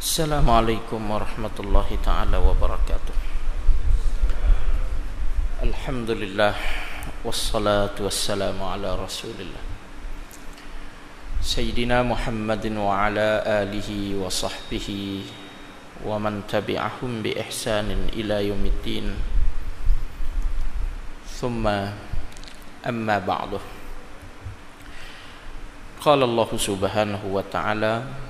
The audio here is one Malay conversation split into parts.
Assalamualaikum warahmatullahi ta'ala wabarakatuh. Alhamdulillah, wassalatu wassalamu ala rasulillah Sayyidina Muhammadin wa ala alihi wa sahbihi wa man tabi'ahum bi ihsanin ila yaumiddin. Thumma amma ba'du. Qala Allah subhanahu wa ta'ala: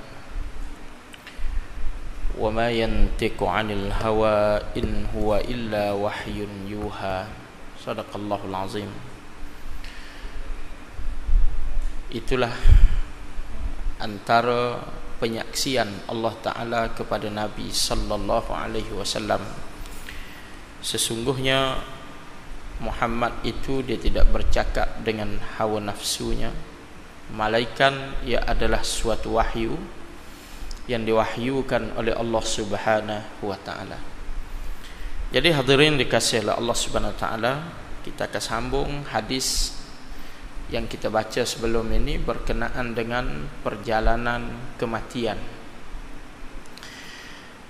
wa ma yantiqu 'anil hawa in huwa illa wahyun yuha. Shadaqallahul azim. Itulah antara penyaksian Allah Ta'ala kepada Nabi sallallahu alaihi wasallam. Sesungguhnya Muhammad itu dia tidak bercakap dengan hawa nafsunya, melainkan ia adalah suatu wahyu yang diwahyukan oleh Allah Subhanahu wa ta'ala. Jadi hadirin dikasihi oleh Allah Subhanahu wa ta'ala, kita akan sambung hadis yang kita baca sebelum ini berkenaan dengan perjalanan kematian.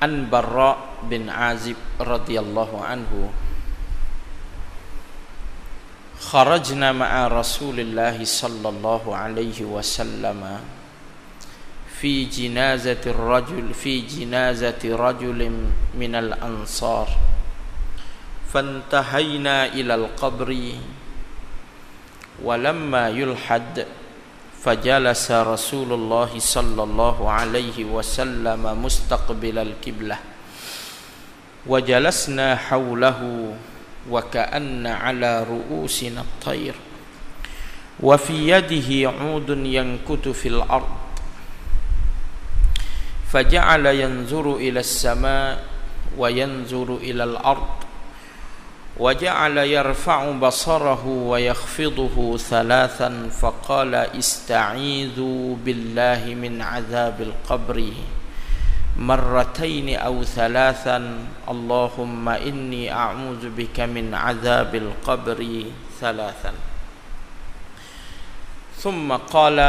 An Barra bin Azib radhiyallahu anhu, kharajna ma'a Rasulillah sallallahu alaihi wasallam في جنازة رجل من الأنصار فانتهينا إلى القبر ولما يلحد فجلس رسول الله صلى الله عليه وسلم مستقبل القبلة وجلسنا حوله وكأن على رؤوسنا الطير وفي يده عود ينكت في الأرض فجعل ينظر إلى السماء وينظر إلى الأرض وجعل يرفع بصره ويخفضه ثلاثا فقال استعيذوا بالله من عذاب القبر مرتين أو ثلاثا اللهم إني أعوذ بك من عذاب القبر ثلاثا ثم قال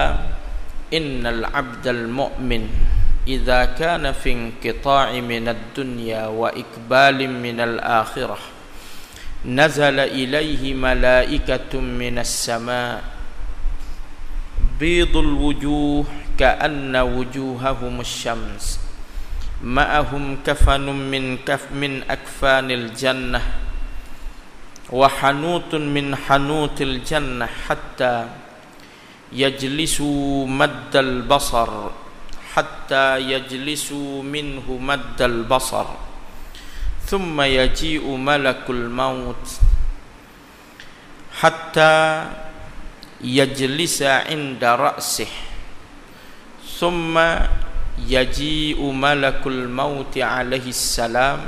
إن العبد المؤمن إذا كان في انقطاع من الدنيا وإقبال من الآخرة نزل إليه ملائكة من السماء بيض الوجوه كأن وجوههم الشمس معهم كفن من أكفان الجنة وحنوط من حنوط الجنة حتى يجلسوا مد البصر منه مد البصر ثم يجيء ملك الموت حتى يجلس عند رأسه ثم يجيء ملك الموت عليه السلام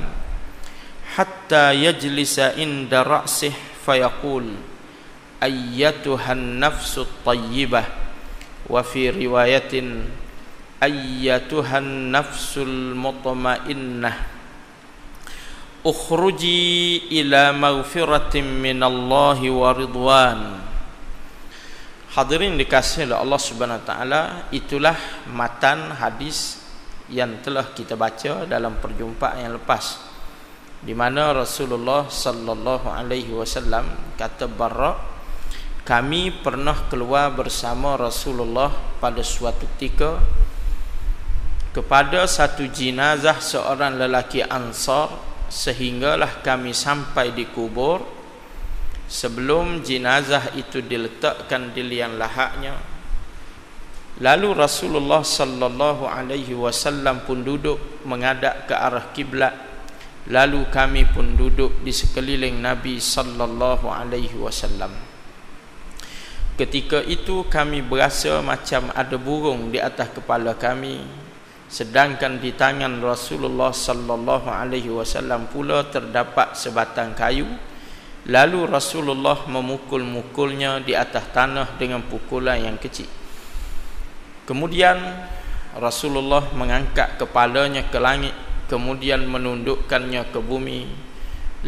حتى يجلس عند رأسه فيقول أيتها النفس الطيبة وفي رواية أيتها النفس المطمئنة اخرجي إلى مغفرة من الله ورضوان. Hadirin dikasihi oleh Allah Subhanahu wa taala, itulah matan hadis yang telah kita baca dalam perjumpaan yang lepas, di mana Rasulullah sallallahu alaihi wasallam kata Barra, kami pernah keluar bersama Rasulullah pada suatu ketika kepada satu jenazah seorang lelaki Ansar, sehinggalah kami sampai di kubur. Sebelum jenazah itu diletakkan di liang lahatnya, lalu Rasulullah sallallahu alaihi wasallam pun duduk menghadap ke arah kiblat, lalu kami pun duduk di sekeliling Nabi sallallahu alaihi wasallam. Ketika itu kami berasa macam ada burung di atas kepala kami, sedangkan di tangan Rasulullah sallallahu alaihi wasallam pula terdapat sebatang kayu. Lalu Rasulullah memukul-mukulnya di atas tanah dengan pukulan yang kecil. Kemudian Rasulullah mengangkat kepalanya ke langit, kemudian menundukkannya ke bumi.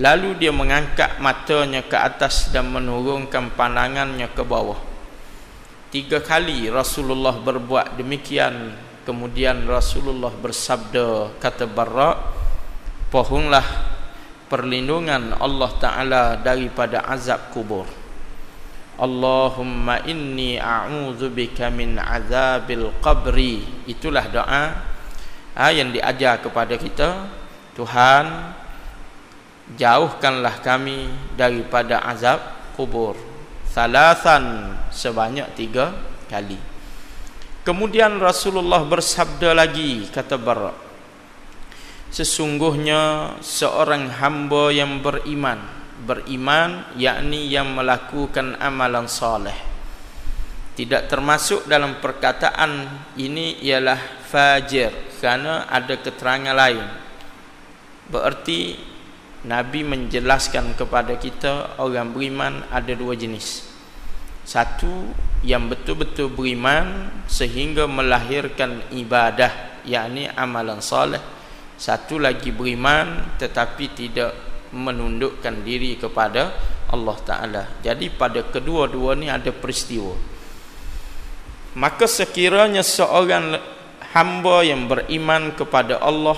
Lalu dia mengangkat matanya ke atas dan menurunkan pandangannya ke bawah. 3 kali Rasulullah berbuat demikian kemudian Rasulullah bersabda, kata Barra, pohonlah perlindungan Allah Ta'ala daripada azab kubur. Allahumma inni a'udzubika min azabil qabri. Itulah doa yang diajar kepada kita. Tuhan, jauhkanlah kami daripada azab kubur. Salasan, sebanyak 3 kali. Kemudian Rasulullah bersabda lagi, kata Barra, sesungguhnya seorang hamba yang beriman yakni yang melakukan amalan soleh, tidak termasuk dalam perkataan ini ialah fajir, kerana ada keterangan lain. Berarti Nabi menjelaskan kepada kita orang beriman ada 2 jenis. Satu yang betul-betul beriman sehingga melahirkan ibadah, yakni amalan soleh. Satu lagi beriman tetapi tidak menundukkan diri kepada Allah Ta'ala. Jadi pada kedua-dua ni ada peristiwa. Maka sekiranya seorang hamba yang beriman kepada Allah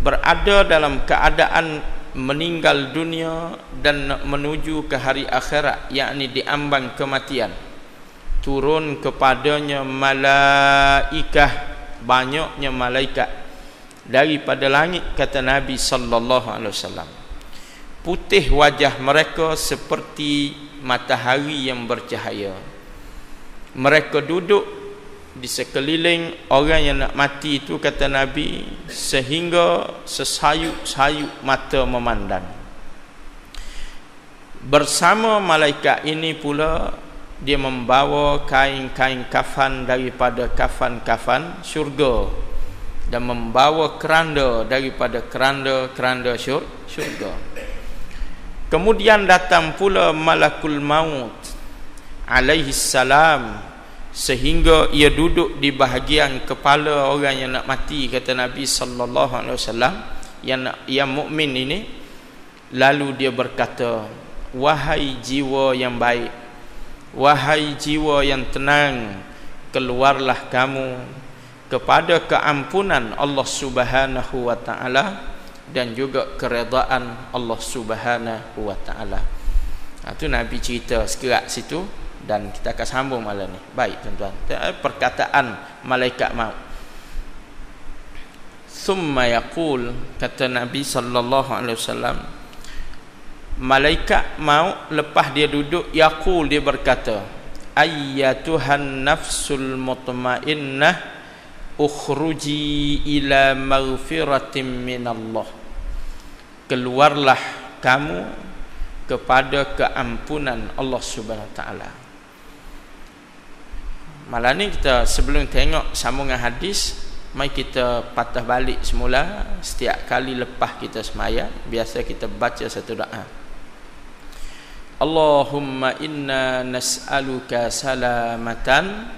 berada dalam keadaan meninggal dunia dan menuju ke hari akhirat, yakni diambang kematian, turun kepadanya malaikah, banyaknya malaikat daripada langit, kata Nabi sallallahu alaihi wasallam. Putih wajah mereka seperti matahari yang bercahaya. Mereka duduk di sekeliling orang yang nak mati itu, kata Nabi, sehingga sesayup-sayup mata memandang. Bersama malaikat ini pula dia membawa kain-kain kafan daripada kafan-kafan syurga, dan membawa keranda daripada keranda-keranda syurga. Kemudian datang pula malakul maut alaihi salam, sehingga ia duduk di bahagian kepala orang yang nak mati, kata Nabi sallallahu alaihi wasallam, yang mukmin ini. Lalu dia berkata, wahai jiwa yang baik, wahai jiwa yang tenang, keluarlah kamu kepada keampunan Allah Subhanahu wa taala dan juga keredaan Allah Subhanahu wa taala. Itu Nabi cerita sekerat situ, dan kita akan sambung malam ni. Baik tuan-tuan, perkataan malaikat maut. Summa yaqul, kata Nabi sallallahu alaihi wasallam, malaikat maut lepas dia duduk, yaqul, dia berkata, ayyatuhan nafsul mutmainnah ukhruji ila maghfiratin minallah. Keluarlah kamu kepada keampunan Allah Subhanahu wa taala. Malam ni kita, sebelum tengok sambungan hadis, mari kita patah balik semula. Setiap kali lepas kita sembahyang, biasa kita baca satu doa. Allahumma inna nas'aluka salamatan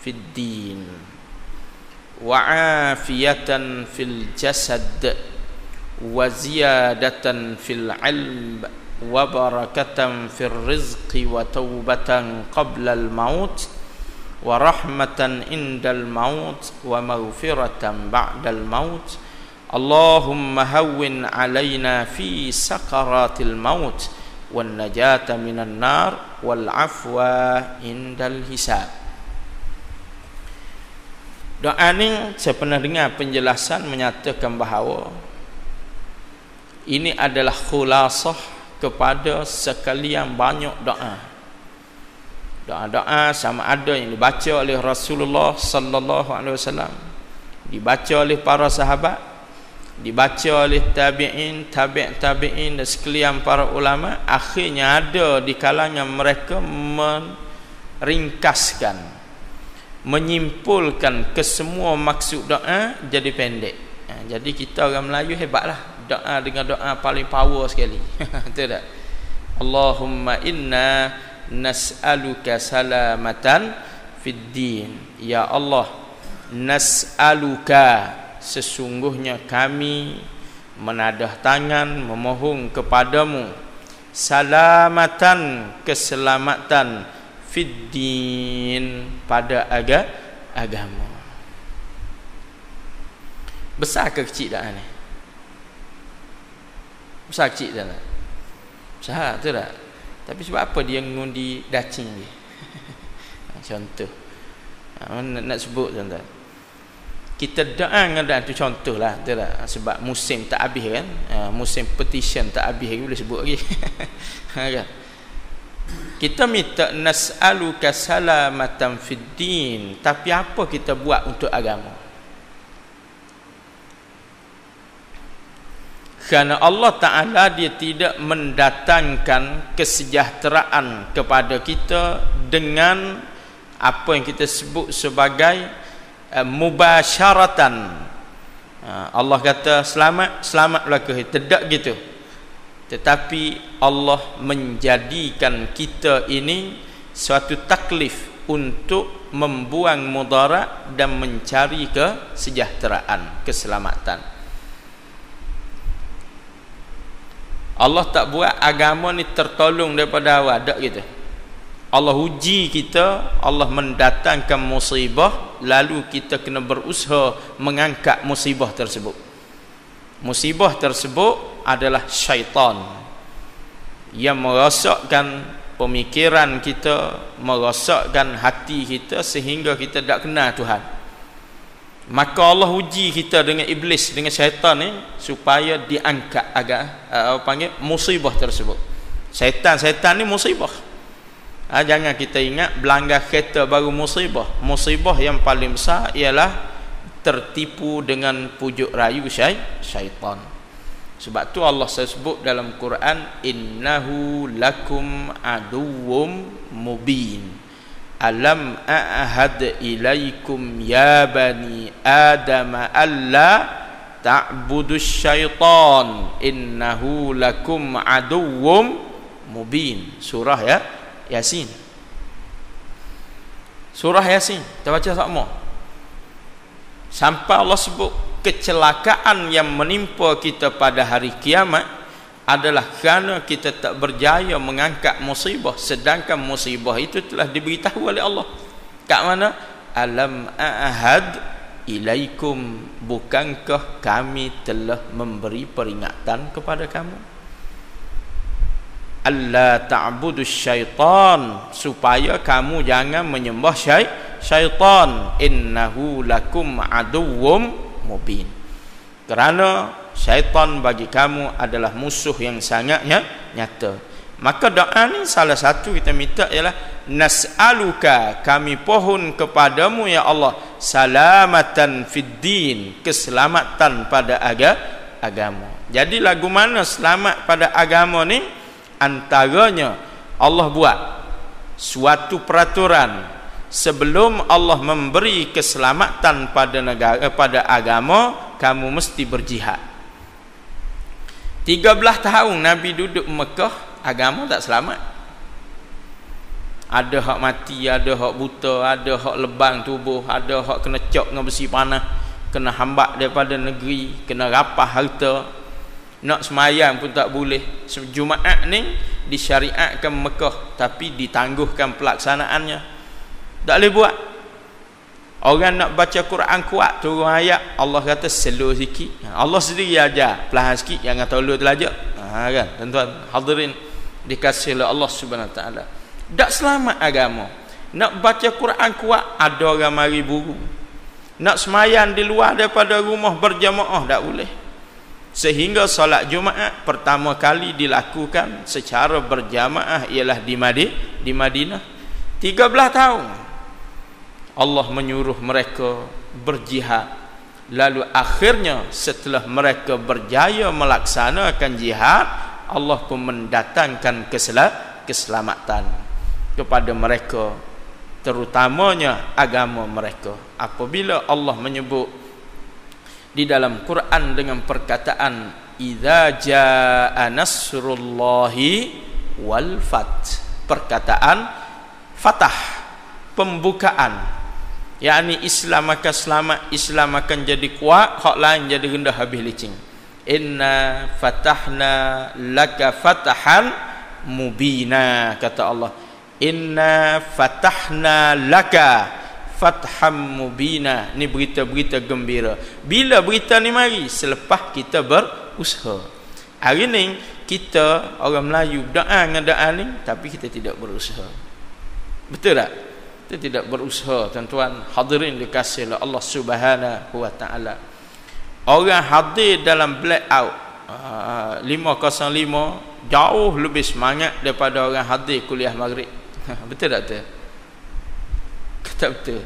fid din wa afiyatan fil jasad wa ziyadatan fil ilm wa barakatan fil rizqi wa taubatan qabla al maut wa rahmatan indal maut wa maghfiratan ba'dal maut. Allahumma hawwin alaina fi sakaratil maut wan najata minan nar wal afwa indal hisab. Doa ni saya pernah dengar penjelasan menyatakan bahawa ini adalah khulasah kepada sekalian banyak doa. Doa-doa sama ada yang dibaca oleh Rasulullah sallallahu alaihi wasallam, dibaca oleh para sahabat, dibaca oleh tabi'in, tabi'in dan sekalian para ulama. Akhirnya ada di kalangan mereka meringkaskan, menyimpulkan kesemua maksud doa jadi pendek. Jadi kita orang Melayu hebatlah, doa dengan doa paling power sekali. Betul tak? Allahumma inna nas'aluka salamatan fid din. Ya Allah, nas'aluka, sesungguhnya kami menadah tangan memohon kepadamu, salamatan, keselamatan, fid din, pada agama. Besar ke kecil dah ni? Besar kecil dah tak? Besar tu tak? Tapi sebab apa dia ngundi dacing dia? Contoh. Nak sebut tuan-tuan. Kita doa dengan tu contoh lah, tu tak? Sebab musim tak habis kan? Musim petition tak habis lagi, boleh sebut lagi. Kan? Kita minta nas'aluka salamatan fid din, tapi apa kita buat untuk agama? Kerana Allah Ta'ala dia tidak mendatangkan kesejahteraan kepada kita dengan apa yang kita sebut sebagai mubasyaratan. Allah kata selamat, selamatlah ke, tidak gitu. Tetapi Allah menjadikan kita ini suatu taklif untuk membuang mudarat dan mencari kesejahteraan, keselamatan. Allah tak buat agama ni tertolong daripada awal, tak gitu. Allah uji kita, Allah mendatangkan musibah, lalu kita kena berusaha mengangkat musibah tersebut. Musibah tersebut adalah syaitan yang merosakkan pemikiran kita, merosakkan hati kita sehingga kita tak kenal Tuhan. Maka Allah uji kita dengan iblis, dengan syaitan ni, supaya diangkat musibah tersebut. Syaitan ni musibah. Jangan kita ingat belanggar kereta baru musibah. Musibah yang paling besar ialah tertipu dengan pujuk rayu syaitan. Sebab tu Allah sebut dalam Quran, innahu lakum aduwwum mubin. Alam a'had ilaikum ya bani Adam alla ta'budus syaitan innahu lakum aduwwum mubin. Surah Yasin. Surah Yasin kita baca sama. Sampai Allah sebut kecelakaan yang menimpa kita pada hari kiamat adalah kerana kita tak berjaya mengangkat musibah, sedangkan musibah itu telah diberitahu oleh Allah. Kat mana? Alam a'had ilaikum, bukankah kami telah memberi peringatan kepada kamu? Alla ta'budus syaitan, supaya kamu jangan menyembah syaitan. Innahu lakum aduwwum mubin. Kerana syaitan bagi kamu adalah musuh yang sangat nyata. Maka doa ni salah satu kita minta ialah nas'aluka, kami pohon kepadamu ya Allah, salamatan fid din, keselamatan pada agama. Jadi lagu mana selamat pada agama ni? Antaranya Allah buat suatu peraturan sebelum Allah memberi keselamatan pada negara, pada agama, kamu mesti berjihad. 13 tahun Nabi duduk Mekah, agama tak selamat. Ada hak mati, ada hak buta, ada hak lebang tubuh, ada hak kena cok dengan besi panah, kena hambak daripada negeri, kena rapah harta. Nak semayang pun tak boleh. Jumaat ni disyariatkan Mekah, tapi ditangguhkan pelaksanaannya. Tak boleh buat. Orang nak baca Quran kuat, turun ayat, Allah kata slow sikit. Allah sendiri ajar, perlahan sikit, jangan terlalu terlajak. Kan tuan-tuan hadirin dikasihi oleh Allah Subhanahu Wa Taala. Tak selamat agama. Nak baca Quran kuat, ada orang mari buru. Nak semayang di luar daripada rumah berjamaah, tak boleh. Sehingga solat Jumaat pertama kali dilakukan secara berjamaah ialah di Madinah. 13 tahun Allah menyuruh mereka berjihad. Lalu akhirnya setelah mereka berjaya melaksanakan jihad, Allah pun mendatangkan keselamatan kepada mereka, terutamanya agama mereka. Apabila Allah menyebut di dalam Quran dengan perkataan idza jaa nasrullahi wal fath, perkataan fatah, pembukaan, yakni Islam akan selamat, Islam akan jadi kuat, hak lain jadi rendah habis licin. Inna fatahna laka fatahan mubina, kata Allah. Inna fatahna laka fatham mubina. Ni berita-berita gembira. Bila berita ni mari? Selepas kita berusaha. Hari ni kita orang Melayu doa dengan doa ni, tapi kita tidak berusaha. Betul tak? Kita tidak berusaha, tuan-tuan hadirin dikasihi oleh Allah Subhanahu wa taala. Orang hadir dalam blackout 505 jauh lebih semangat daripada orang hadir kuliah maghrib. Betul tak betul? Kata betul.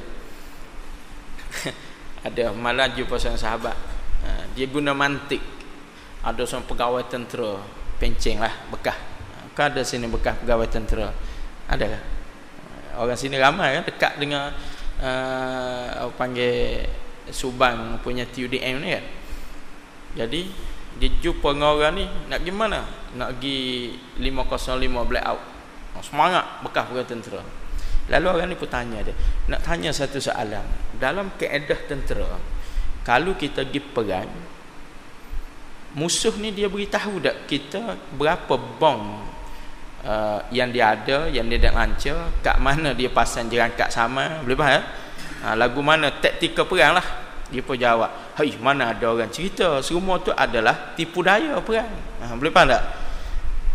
Ada malah jumpa seorang sahabat, dia guna mantik. Ada seorang pegawai tentera, penceng lah bekas. Kan ada sini bekas pegawai tentera. Ada kan? Orang sini ramai kan, dekat dengan panggil Subang punya TUDM ni kan. Jadi dia jumpa dengan orang ni, nak pergi mana? Nak pergi 505 blackout. Semangat bekas pegawai tentera. Lalu orang ni pun tanya dia, nak tanya satu soalan. Dalam kaedah tentera, kalau kita pergi perang, musuh ni dia beritahu tak kita berapa bom yang dia ada, yang dia nak lancar, kat mana dia pasang jerangkak sama, boleh faham? Lagu mana taktikal perang lah. Dia pun jawab, "Hai, mana ada orang cerita semua tu adalah tipu daya perang." Boleh faham tak?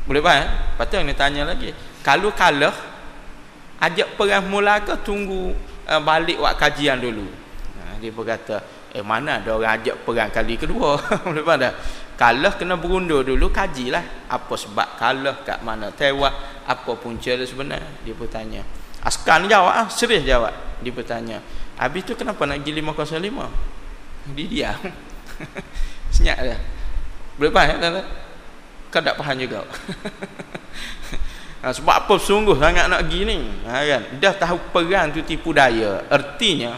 Boleh faham? Patut ni tanya lagi, kalau kalah ajak perang mula ke tunggu balik buat kajian dulu? Dia pun kata, mana ada orang ajak perang kali kedua. Boleh faham tak? Kalah kena berundur dulu, kajilah apa sebab kalah, kat mana tewas, apa punca dia sebenar. Dia pun tanya. Askar ni jawab, serius jawab. Dia pun tanya, habis tu kenapa nak pergi 505? Dia diam. Senyap dia. Boleh faham tak? Kau tak faham juga. Sebab apa sungguh sangat nak pergi ni, kan? Dah tahu perang tu tipu daya. Artinya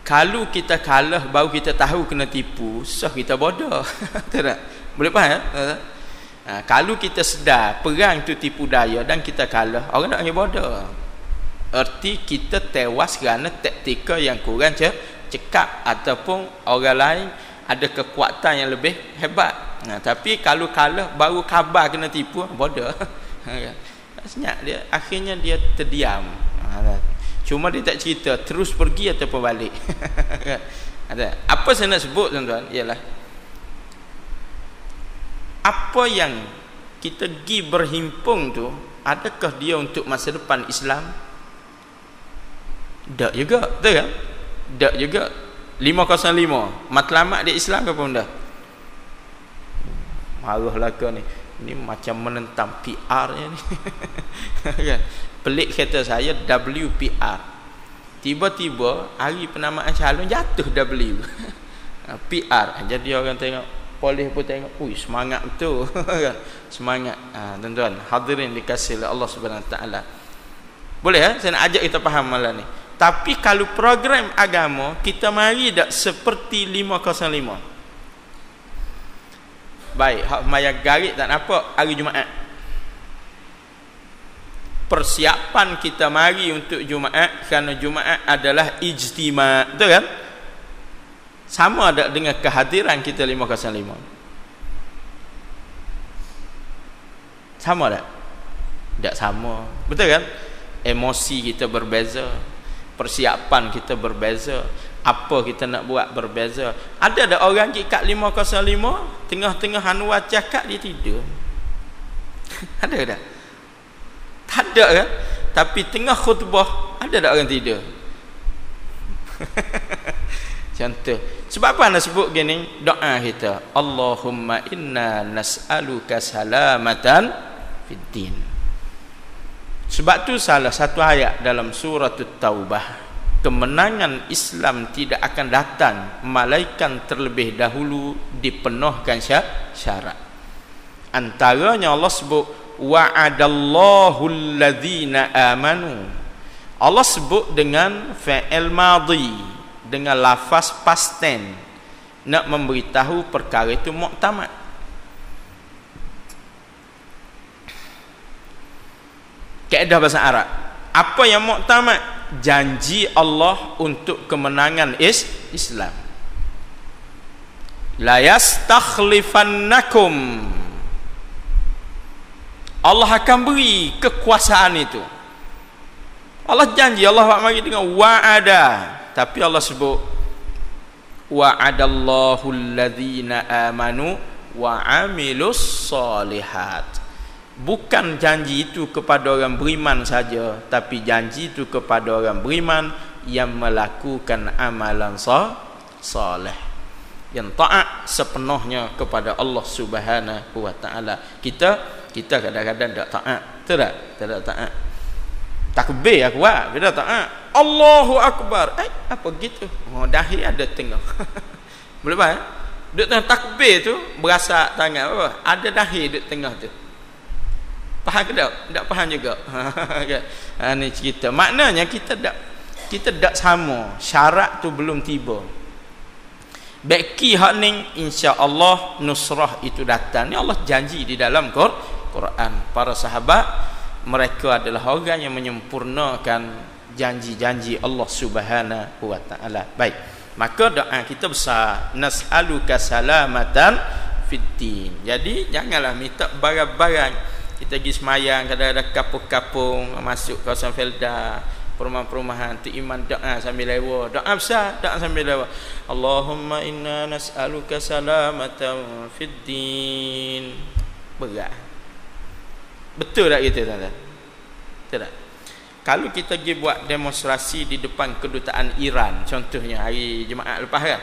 kalau kita kalah baru kita tahu kena tipu, sah kita bodoh. Tak? Boleh faham? Kalau kita sedar perang tu tipu daya dan kita kalah, orang nak panggil bodoh. Erti kita tewas kerana taktikal yang kurang cekap, ataupun orang lain ada kekuatan yang lebih hebat. Tapi kalau kalah baru khabar kena tipu, bodoh. Senyap dia, akhirnya dia terdiam. Cuma dia tak cerita terus pergi ataupun balik. Apa saya nak sebut, tuan-tuan, ialah apa yang kita pergi berhimpun tu, adakah dia untuk masa depan Islam? Tak juga, betul kan? Tak juga. 505 matlamat dia Islam ke pun dah. Marahlah kau ni. Ni macam menentang PR-nya ni. Kan? Pelik kata saya WPR. Tiba-tiba hari penamaan calon jatuh W. PR. Jadi orang tengok, polis pun tengok, ui semangat betul. Kan? Semangat. Tuan-tuan hadirin dikasihi oleh Allah Subhanahu Wa Taala. Boleh saya nak ajak kita faham malam ni. Tapi kalau program agama kita mari tak seperti 505. Baik, hak maya garik tak nampak hari Jumaat. Persiapan kita mari untuk Jumaat kerana Jumaat adalah ijtima', betul kan? Sama tak dengan kehadiran kita 505? Sama tak? Tak sama, betul kan? Emosi kita berbeza, persiapan kita berbeza, apa kita nak buat berbeza. Ada orang pergi kat 505, tengah-tengah Anwar cakap dia tidur. Ada tak? Tak ada kan? Tapi tengah khutbah ada tak orang tidur? Contoh. Sebab apa nak sebut gini? Doa kita, Allahumma inna nas'aluka salamatan fid din. Sebab tu salah satu ayat dalam surah At-Taubah, kemenangan Islam tidak akan datang malaikat terlebih dahulu dipenuhkan syarat. Antaranya Allah sebut wa'adallahu alladhina amanu. Allah sebut dengan fa'il madhi, dengan lafaz past tense, nak memberitahu perkara itu muktamad. Kaedah bahasa Arab, apa yang muktamad? Janji Allah untuk kemenangan Islam. La yastakhlifannakum, Allah akan beri kekuasaan itu. Allah janji, Allah buat mari dengan wa'ada, tapi Allah sebut wa'adallahu alladhina amanu wa 'amilus solihat. Bukan janji itu kepada orang beriman saja, tapi janji itu kepada orang beriman yang melakukan amalan soleh, yang taat sepenuhnya kepada Allah Subhanahu wa taala. Kita kadang-kadang tak taat, tidak taat. Takbir aku buat, bila taat Allahu akbar. Apa gitu? Oh, dahi ada tengah. Boleh faham? Duk tengah takbir tu berasa tangan apa? Ada dahi duk tengah tu. Faham ke tak? Tak faham juga. Ni cerita. Maknanya kita tak sama. Syarat tu belum tiba. Beki hak ning insya-Allah nusrah itu datang. Ni Allah janji di dalam Quran. Para sahabat mereka adalah orang yang menyempurnakan janji-janji Allah Subhanahu wa taala. Baik. Maka doa kita besar, nas'aluka salamatan fiddin. Jadi janganlah minta barang-barang. Kita pergi semayang kadang-kadang kapung-kapung, masuk kawasan Felda, perumahan-perumahan, tu iman doa sambil lewa. Doa besar, doa sambil lewa. Allahumma inna nas'aluka salamatan fiddin. Berat. Betul tak kita tuan-tuan? Betul tak? Kalau kita pergi buat demonstrasi di depan kedutaan Iran, contohnya hari Jumaat lepas kan,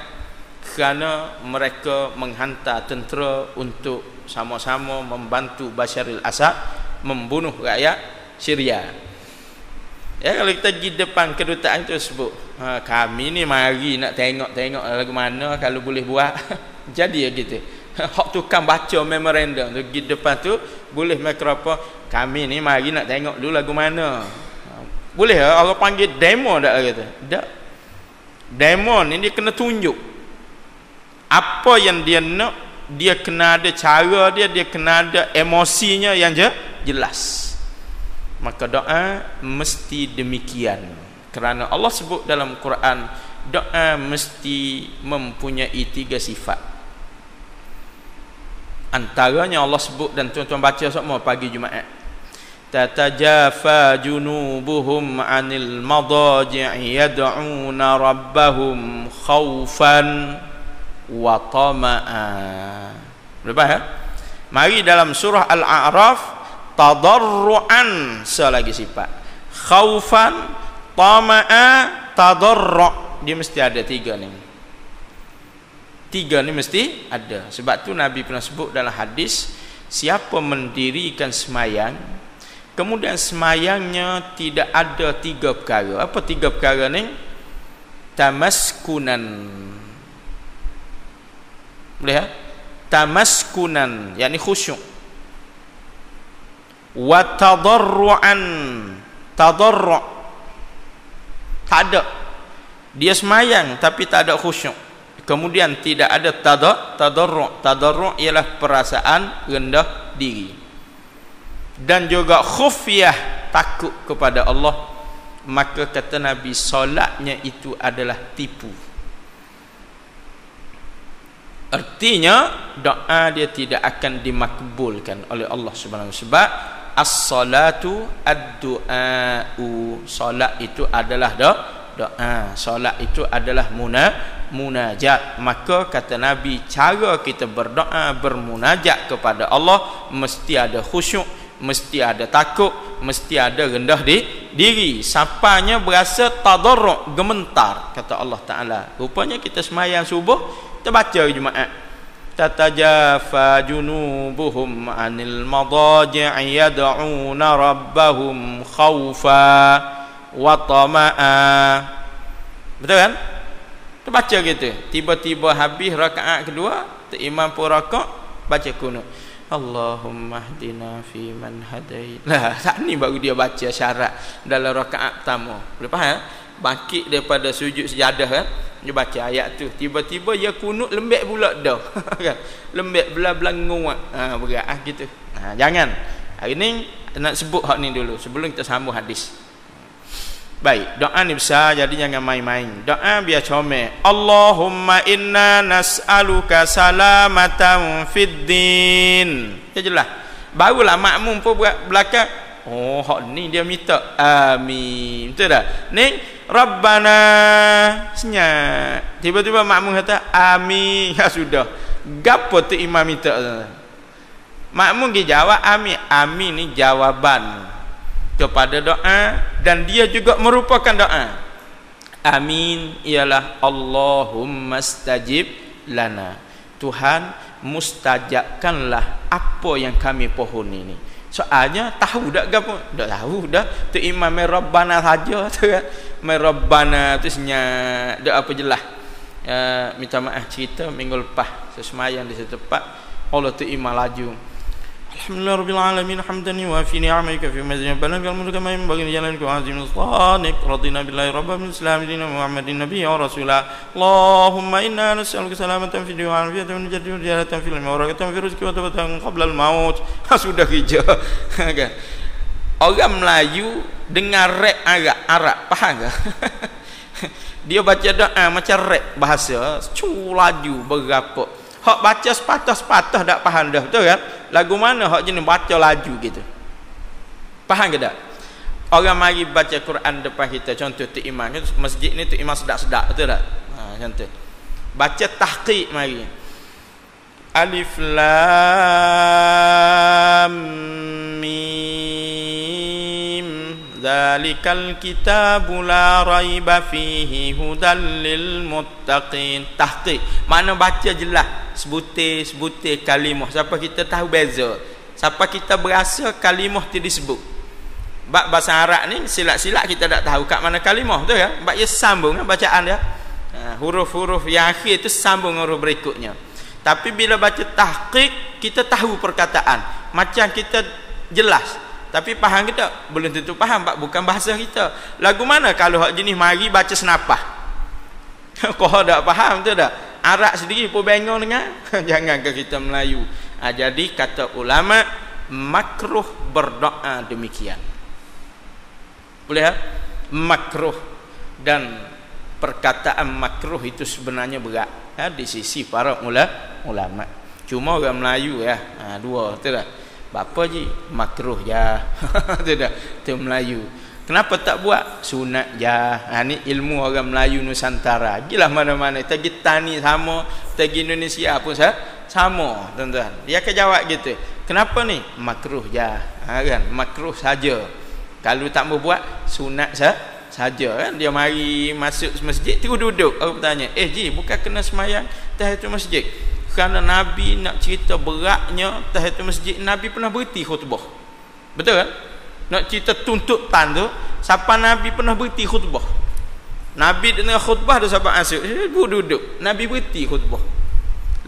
kerana mereka menghantar tentera untuk sama-sama membantu Bashar al-Assad membunuh rakyat Syria. Ya, kalau kita pergi depan kedutaan itu sebut, kami ni mari nak tengok lagu mana kalau boleh buat. Jadi ya gitu. Hak tukang baca memorandum tu pergi depan tu boleh mikrofon, kami ni mari nak tengok dulu lagu mana. Boleh Allah panggil demo tak kata? Tak. Demo ni dia kena tunjuk apa yang dia nak, dia kena ada cara dia kena ada emosinya yang jelas. Maka doa mesti demikian, kerana Allah sebut dalam Quran doa mesti mempunyai 3 sifat. Antaranya Allah sebut, dan tuan-tuan baca semua pagi Jumaat, tatajafa junubuhum 'anil madaji'i yad'una rabbahum khaufan wa tama'a. Lepas ya? Mari dalam surah Al-A'raf, tadarru'an, selagi sifat. Khaufan, tama'a, tadarru'. Dia mesti ada 3 ni. 3 ni mesti ada. Sebab tu Nabi pernah sebut dalam hadis, siapa mendirikan semayang, kemudian semayangnya tidak ada 3 perkara. Apa 3 perkara ni? Tamaskunan. Boleh ya? Tamaskunan, yakni khusyuk. Wa tadarru'an, tadarru'. Tak ada. Dia semayang tapi tak ada khusyuk. Kemudian tidak ada tadarru'. Tadarru' ialah perasaan rendah diri. Dan juga khufyah, takut kepada Allah. Maka kata Nabi, solatnya itu adalah tipu. Artinya doa dia tidak akan dimakbulkan oleh Allah Subhanahu wa taala. Sebab as-salatu ad-du'a'u, solat itu adalah doa, solat itu adalah munajat. Maka kata Nabi, cara kita berdoa, bermunajat kepada Allah mesti ada khusyuk, mesti ada takut, mesti ada rendah diri. Sapanya berasa tadarru', gementar, kata Allah Ta'ala. Rupanya kita semayang subuh, kita baca Jumaat, tatajafa junubuhum 'anil madaji'i yad'una rabbahum khaufa wa tama'a. Betul kan? Kita baca gitu. Tiba-tiba habis rakaat kedua, imam pun rakaat, baca kunut, Allahumma hdina fi man hadait. Lah, saat ni baru dia baca syarat dalam rakaat pertama. Lepas bangkit daripada sujud sejadah kan, dia baca ayat tu, tiba-tiba dia kunut lembek pula dah. Kan? Lembek belah-belah nguat. Berat gitu. Jangan. Hari ni nak sebut hak ni dulu sebelum kita sambung hadis. Baik, doa ni besar, jadi jangan main-main. Doa biar comel. Allahumma inna nas'aluka salamatan fid din. Ya jelas. Barulah makmum pun belakang Oh, hak ni dia minta amin. Betul tak? Ni Rabbana senyap. Tiba-tiba makmum kata amin. Ya sudah. Gapo tu imam minta? Makmum dia jawab amin. Amin ni jawaban kepada doa dan dia juga merupakan doa. Amin ialah Allahumma stajib lana. Tuhan, mustajabkanlah apa yang kami pohon ini. Soalnya tahu tak gapo? Tak tahu dah. Tu imam Rabbana saja tu kan. Rabbana tu senyap. Tak apa jelas. Minta maaf cerita minggu lepas sesemayang di satu tempat. Allah tu imam laju. Alhamdulillahirabbil alamin hamdan wa fi ni'amika fi mazina balagha al-mulku kama yanbaghi li jalalika wa azimi sultanik radina billahi rabbil muslimin muhammadin nabiyya wa rasula Allahumma inna nas'aluka salamatan fi dunya wa afiyatan min jaddi wa jalatan fil mawarakatan fi rizqi wa tawbatan qabla al-maut. Sudah kerja kan. Orang Melayu dengar rap Arab faham ke? Dia baca doa macam rap bahasa laju berapa. Hak baca sepatah-sepatah tak faham dah, betul kan? Lagu mana hak jenis baca laju gitu. Faham ke tak? Orang mari baca Quran depan kita, contoh tu imam kan, masjid ni tu imam sedak-sedak, betul tak? Contoh. Baca tahqiq mari. Alif lam mim zalikal kitabu la raiba fihi hudal lil muttaqin. Tahqiq makna baca jelas, sebutir-sebutir kalimah. Siapa kita tahu beza, siapa kita berasa kalimah tu disebut. Bab bahasa Arab ni silap-silap kita tak tahu kat mana kalimah, betul kan? Bab dia sambung kan bacaan dia. Huruf-huruf yang akhir tu sambung huruf berikutnya. Tapi bila baca tahqiq kita tahu perkataan, macam kita jelas. Tapi faham kita belum tentu faham, bab bukan bahasa kita. Lagu mana kalau hak jenis mari baca senapah. Kau tak faham tu tak? Arab sendiri pun bengong dengar. Jangankan kita Melayu. Jadi kata ulama makruh berdoa demikian. Boleh tak? Makruh. Dan perkataan makruh itu sebenarnya berat di sisi para ulama. Cuma orang Melayu dua, betul tak? Bapa je makruh ya. Tidak, tu Melayu. Kenapa tak buat sunat ya? Ni ilmu orang Melayu Nusantara. Gilah mana-mana. Tagi tani sama, tagi Indonesia pun sama, tuan-tuan. Dia akan jawab gitu. Kenapa ni? Makruh ya. Kan? Makruh saja. Kalau tak mau buat sunat saja kan. Dia mari masuk masjid terus duduk. Aku bertanya, ji bukan kena semayang tahiyatul masjid? Kerana Nabi nak cerita beratnya tahiyatul masjid, Nabi pernah berhenti khutbah. Betul kan? Nak cerita tuntutan tu, siapa Nabi pernah berhenti khutbah? Nabi dengan khutbah ada sahabat masuk, duduk. Nabi berhenti khutbah.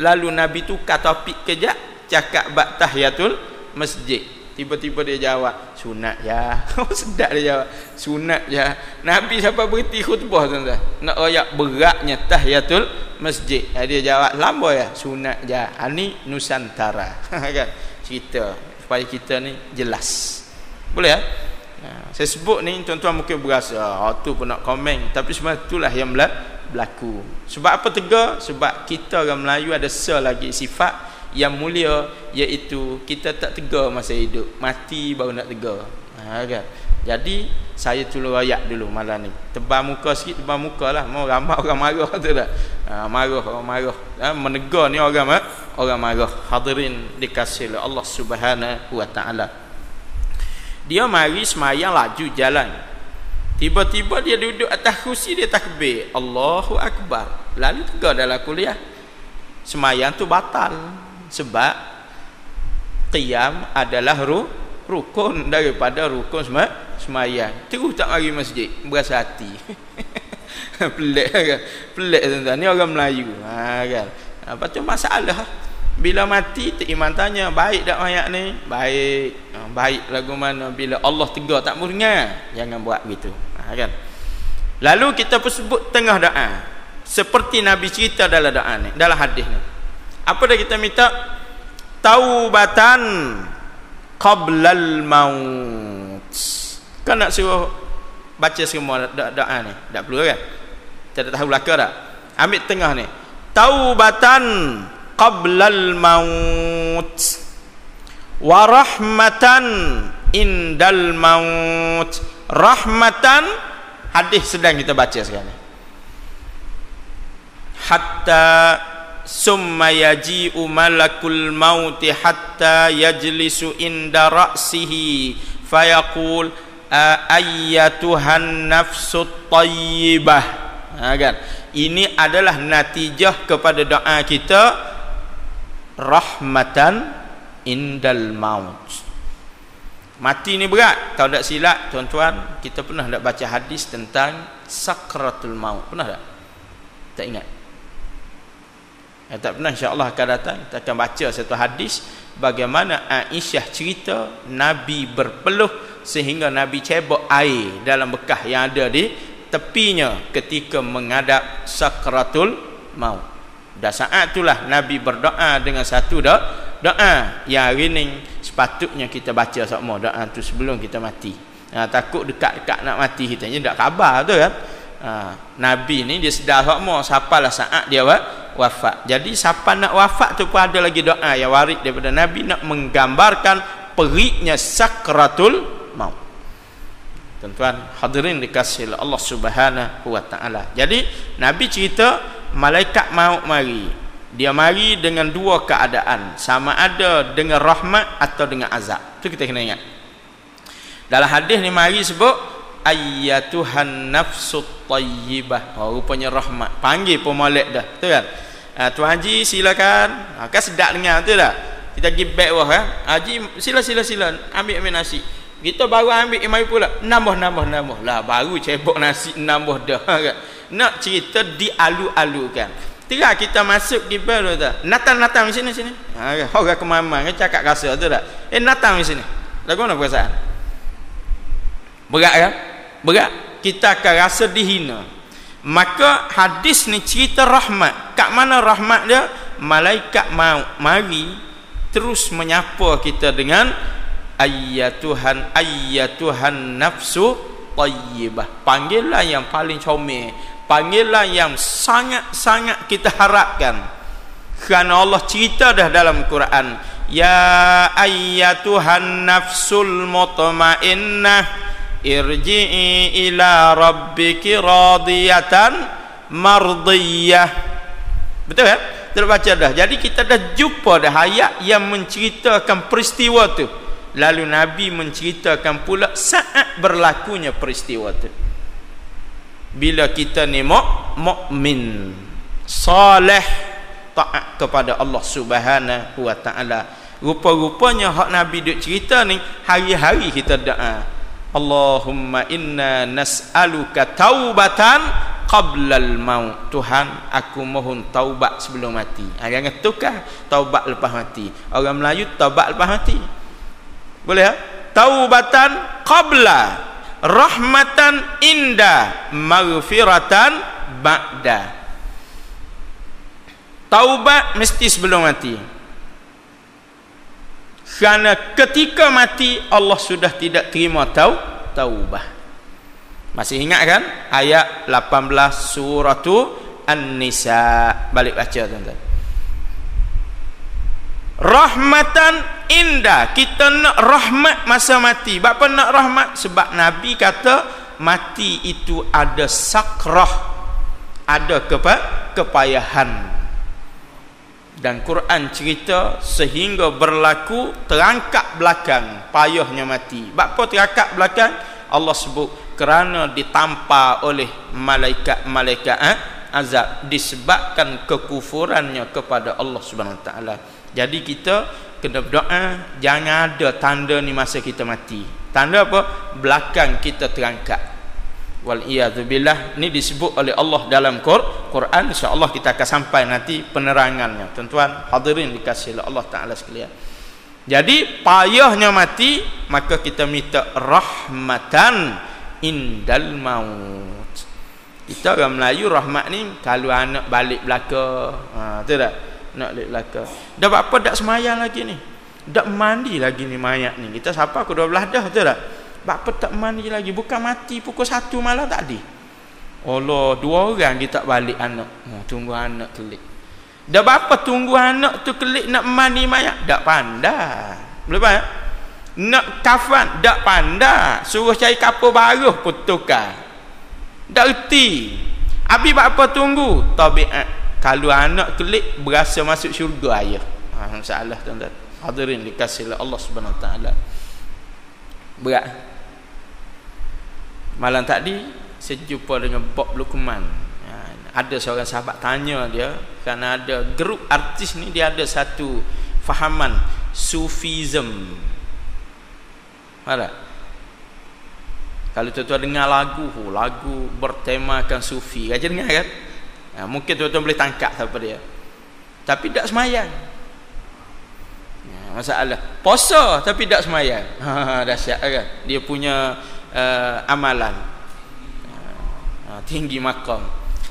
Lalu Nabi tukar topik kejap, cakap bab tahiyatul masjid. Tiba-tiba dia jawab, sunat ya. Sedap dia jawab, sunat ya. Nabi siapa berhenti khutbah tuan-tuan? Nak royak beratnya tahiyatul masjid. Dia jawab, lamba ya, sunat ya. Ini Nusantara. Kan? Cerita supaya kita ni jelas. Boleh ya? Saya sebut ni tuan-tuan mungkin berasa tu pun nak komen, tapi sebenarnya itulah yang berlaku. Sebab apa tegar? Sebab kita orang Melayu ada selagi sifat yang mulia, iaitu kita tak tegar masa hidup, mati baru nak tegar. Kan? Jadi saya tolong royak dulu malam ni. Tebal muka sikit, tebal muka lah. Mau ramai orang marah tu tak? Marah, orang marah. Menegar ni orang marah. Hadirin dikasihi Allah Subhanahu wa taala. Dia mari semayang laju jalan. Tiba-tiba dia duduk atas kursi, dia takbir, Allahu Akbar. Lalu tegar dalam kuliah. Semayang tu batal. Sebab qiyam adalah rukun daripada rukun semayang. Terus tak mari masjid, berasa hati. Pelik kan? Pelik tuan-tuan. Ni orang Melayu. Kan? Lepas tu masalah. Bila mati, Tok Iman tanya, baik tak ayat ni? Baik. Baik lagu mana? Bila Allah tegur tak mau dengar, jangan buat gitu. Kan? Lalu kita pun sebut tengah doa. Seperti Nabi cerita dalam doa ni, dalam hadis ni. Apa dah kita minta? Taubatan qablal maut. Kan nak suruh baca semua doa ni? Tak perlu kan? Kita tak tahu belaka tak? Ambil tengah ni. Taubatan qablal maut wa rahmatan indal maut. Rahmatan, hadis sedang kita baca sekarang. Hatta summa yaji'u malakul mauti hatta yajlisu inda ra'sihi fayaqul ayyatuhan nafsut tayyibah. Kan? Ini adalah natijah kepada doa kita, rahmatan indal maut. Mati ni berat. Kalau tak silap tuan-tuan, kita pernah tak baca hadis tentang sakratul maut? Pernah tak? Tak ingat? Tak pernah, insya-Allah akan datang kita akan baca satu hadis bagaimana Aisyah cerita Nabi berpeluh sehingga Nabi cebok air dalam bekas yang ada di tepinya ketika menghadap sakratul maut. Dan saat itulah Nabi berdoa dengan satu doa yang hari ni sepatutnya kita baca semua doa tu sebelum kita mati. Takut dekat-dekat nak mati kita ni tak khabar tu kan. Nabi ni dia sedar semua siapalah saat dia wafat. Jadi siapa nak wafat tu pun ada lagi doa yang warid daripada Nabi nak menggambarkan periknya sakratul maut. Tuan-tuan hadirin dikasihi Allah Subhanahu wa taala. Jadi Nabi cerita malaikat maut mari. Dia mari dengan dua keadaan, sama ada dengan rahmat atau dengan azab. Tu kita kena ingat. Dalam hadis ni mari sebut ayyatuhan nafsut tayyibah. Rupanya rahmat. Panggil pun molek dah. Betul kan? Tuan Haji silakan. Kan sedap dengar betul tak? Kita pergi back bawah kan. Haji sila ambil nasi. Kita baru ambil mari pula. Nambah lah. Baru cebok nasi nambah dah kan. Nak cerita dialu-alukan. Tiga kita masuk di baru tu. Natang di sini. Orang kemamang cakap rasa tu tak? Natang di sini. Lagu mana perasaan? Berat kan? Berat. Kita akan rasa dihina. Maka hadis ni cerita rahmat. Kat mana rahmat dia? Malaikat maut mari terus menyapa kita dengan ayyatuhan nafsu tayyibah. Panggilan yang paling comel, panggilan yang sangat-sangat kita harapkan. Kerana Allah cerita dah dalam Quran, ya ayyatuhan nafsul mutmainnah irji'i ila rabbiki radiyatan mardiyah. Betul kan? Kita baca dah. Jadi kita dah jumpa dah ayat yang menceritakan peristiwa tu. Lalu Nabi menceritakan pula saat berlakunya peristiwa tu. Bila kita ni mukmin, saleh, taat kepada Allah Subhanahu wa taala. Rupa-rupanya hak Nabi duk cerita ni hari-hari kita doa. Allahumma inna nas'aluka taubatan qablal maut. Tuhan, aku mohon taubat sebelum mati. Jangan tukar taubat lepas mati. Orang Melayu taubat lepas mati. Boleh tak? Taubatan qabla, rahmatan inda, maghfiratan ba'da. Taubat mesti sebelum mati. Kerana ketika mati Allah sudah tidak terima taubah. Masih ingat kan ayat 18 surah An-Nisa? Balik baca tuan-tuan. Rahmatan indah. Kita nak rahmat masa mati. Kenapa nak rahmat? Sebab Nabi kata mati itu ada sakrah, ada kepayahan. Dan Quran cerita sehingga berlaku terangkat belakang payahnya mati. Kenapa terangkat belakang? Allah sebut kerana ditampar oleh malaikat azab disebabkan kekufurannya kepada Allah Subhanahu Wa Taala. Jadi kita kena berdoa jangan ada tanda ni masa kita mati. Tanda apa? Belakang kita terangkat. Wal iyadzubillah. Ni disebut oleh Allah dalam Quran. InsyaAllah kita akan sampai nanti penerangannya. Tuan-tuan hadirin dikasihi Allah Ta'ala sekalian. Jadi payahnya mati, maka kita minta rahmatan indal maut. Kita orang Melayu rahmat ni kalau anak balik belaka, betul tak? Nak balik belaka. Dah apa dak semayang lagi ni? Dak mandi lagi ni mayat ni. Kita siapa aku 12 dah, betul tak? Bapa tak mandi lagi. Bukan mati pukul 1 malam tadi. Allah, 2 orang dia tak balik anak. Tunggu anak kelik. Dah bapa tunggu anak tu kelik nak mandi mayat. Tak pandai. Boleh faham? Nak kafan dak pandai, suruh cari kapur baru pun tukar. Dak reti. Abi apa tunggu? Tabiat. Kalau anak kelik berasa masuk syurga ayah. Masalah tuan-tuan. Hadirin dikasihi Allah Subhanahu Wa Taala. Berat. Malam tadi saya jumpa dengan Bob Lukman. Ada seorang sahabat tanya dia, kerana ada grup artis ni dia ada satu fahaman Sufism. Ada. Kalau tuan-tuan dengar lagu bertemakan sufi, aja dengar kan? Mungkin tuan-tuan boleh tangkap siapa dia. Tapi tak semayang. Masalah puasa tapi tak semayang. Dahsyat kan? Dia punya amalan tinggi makam.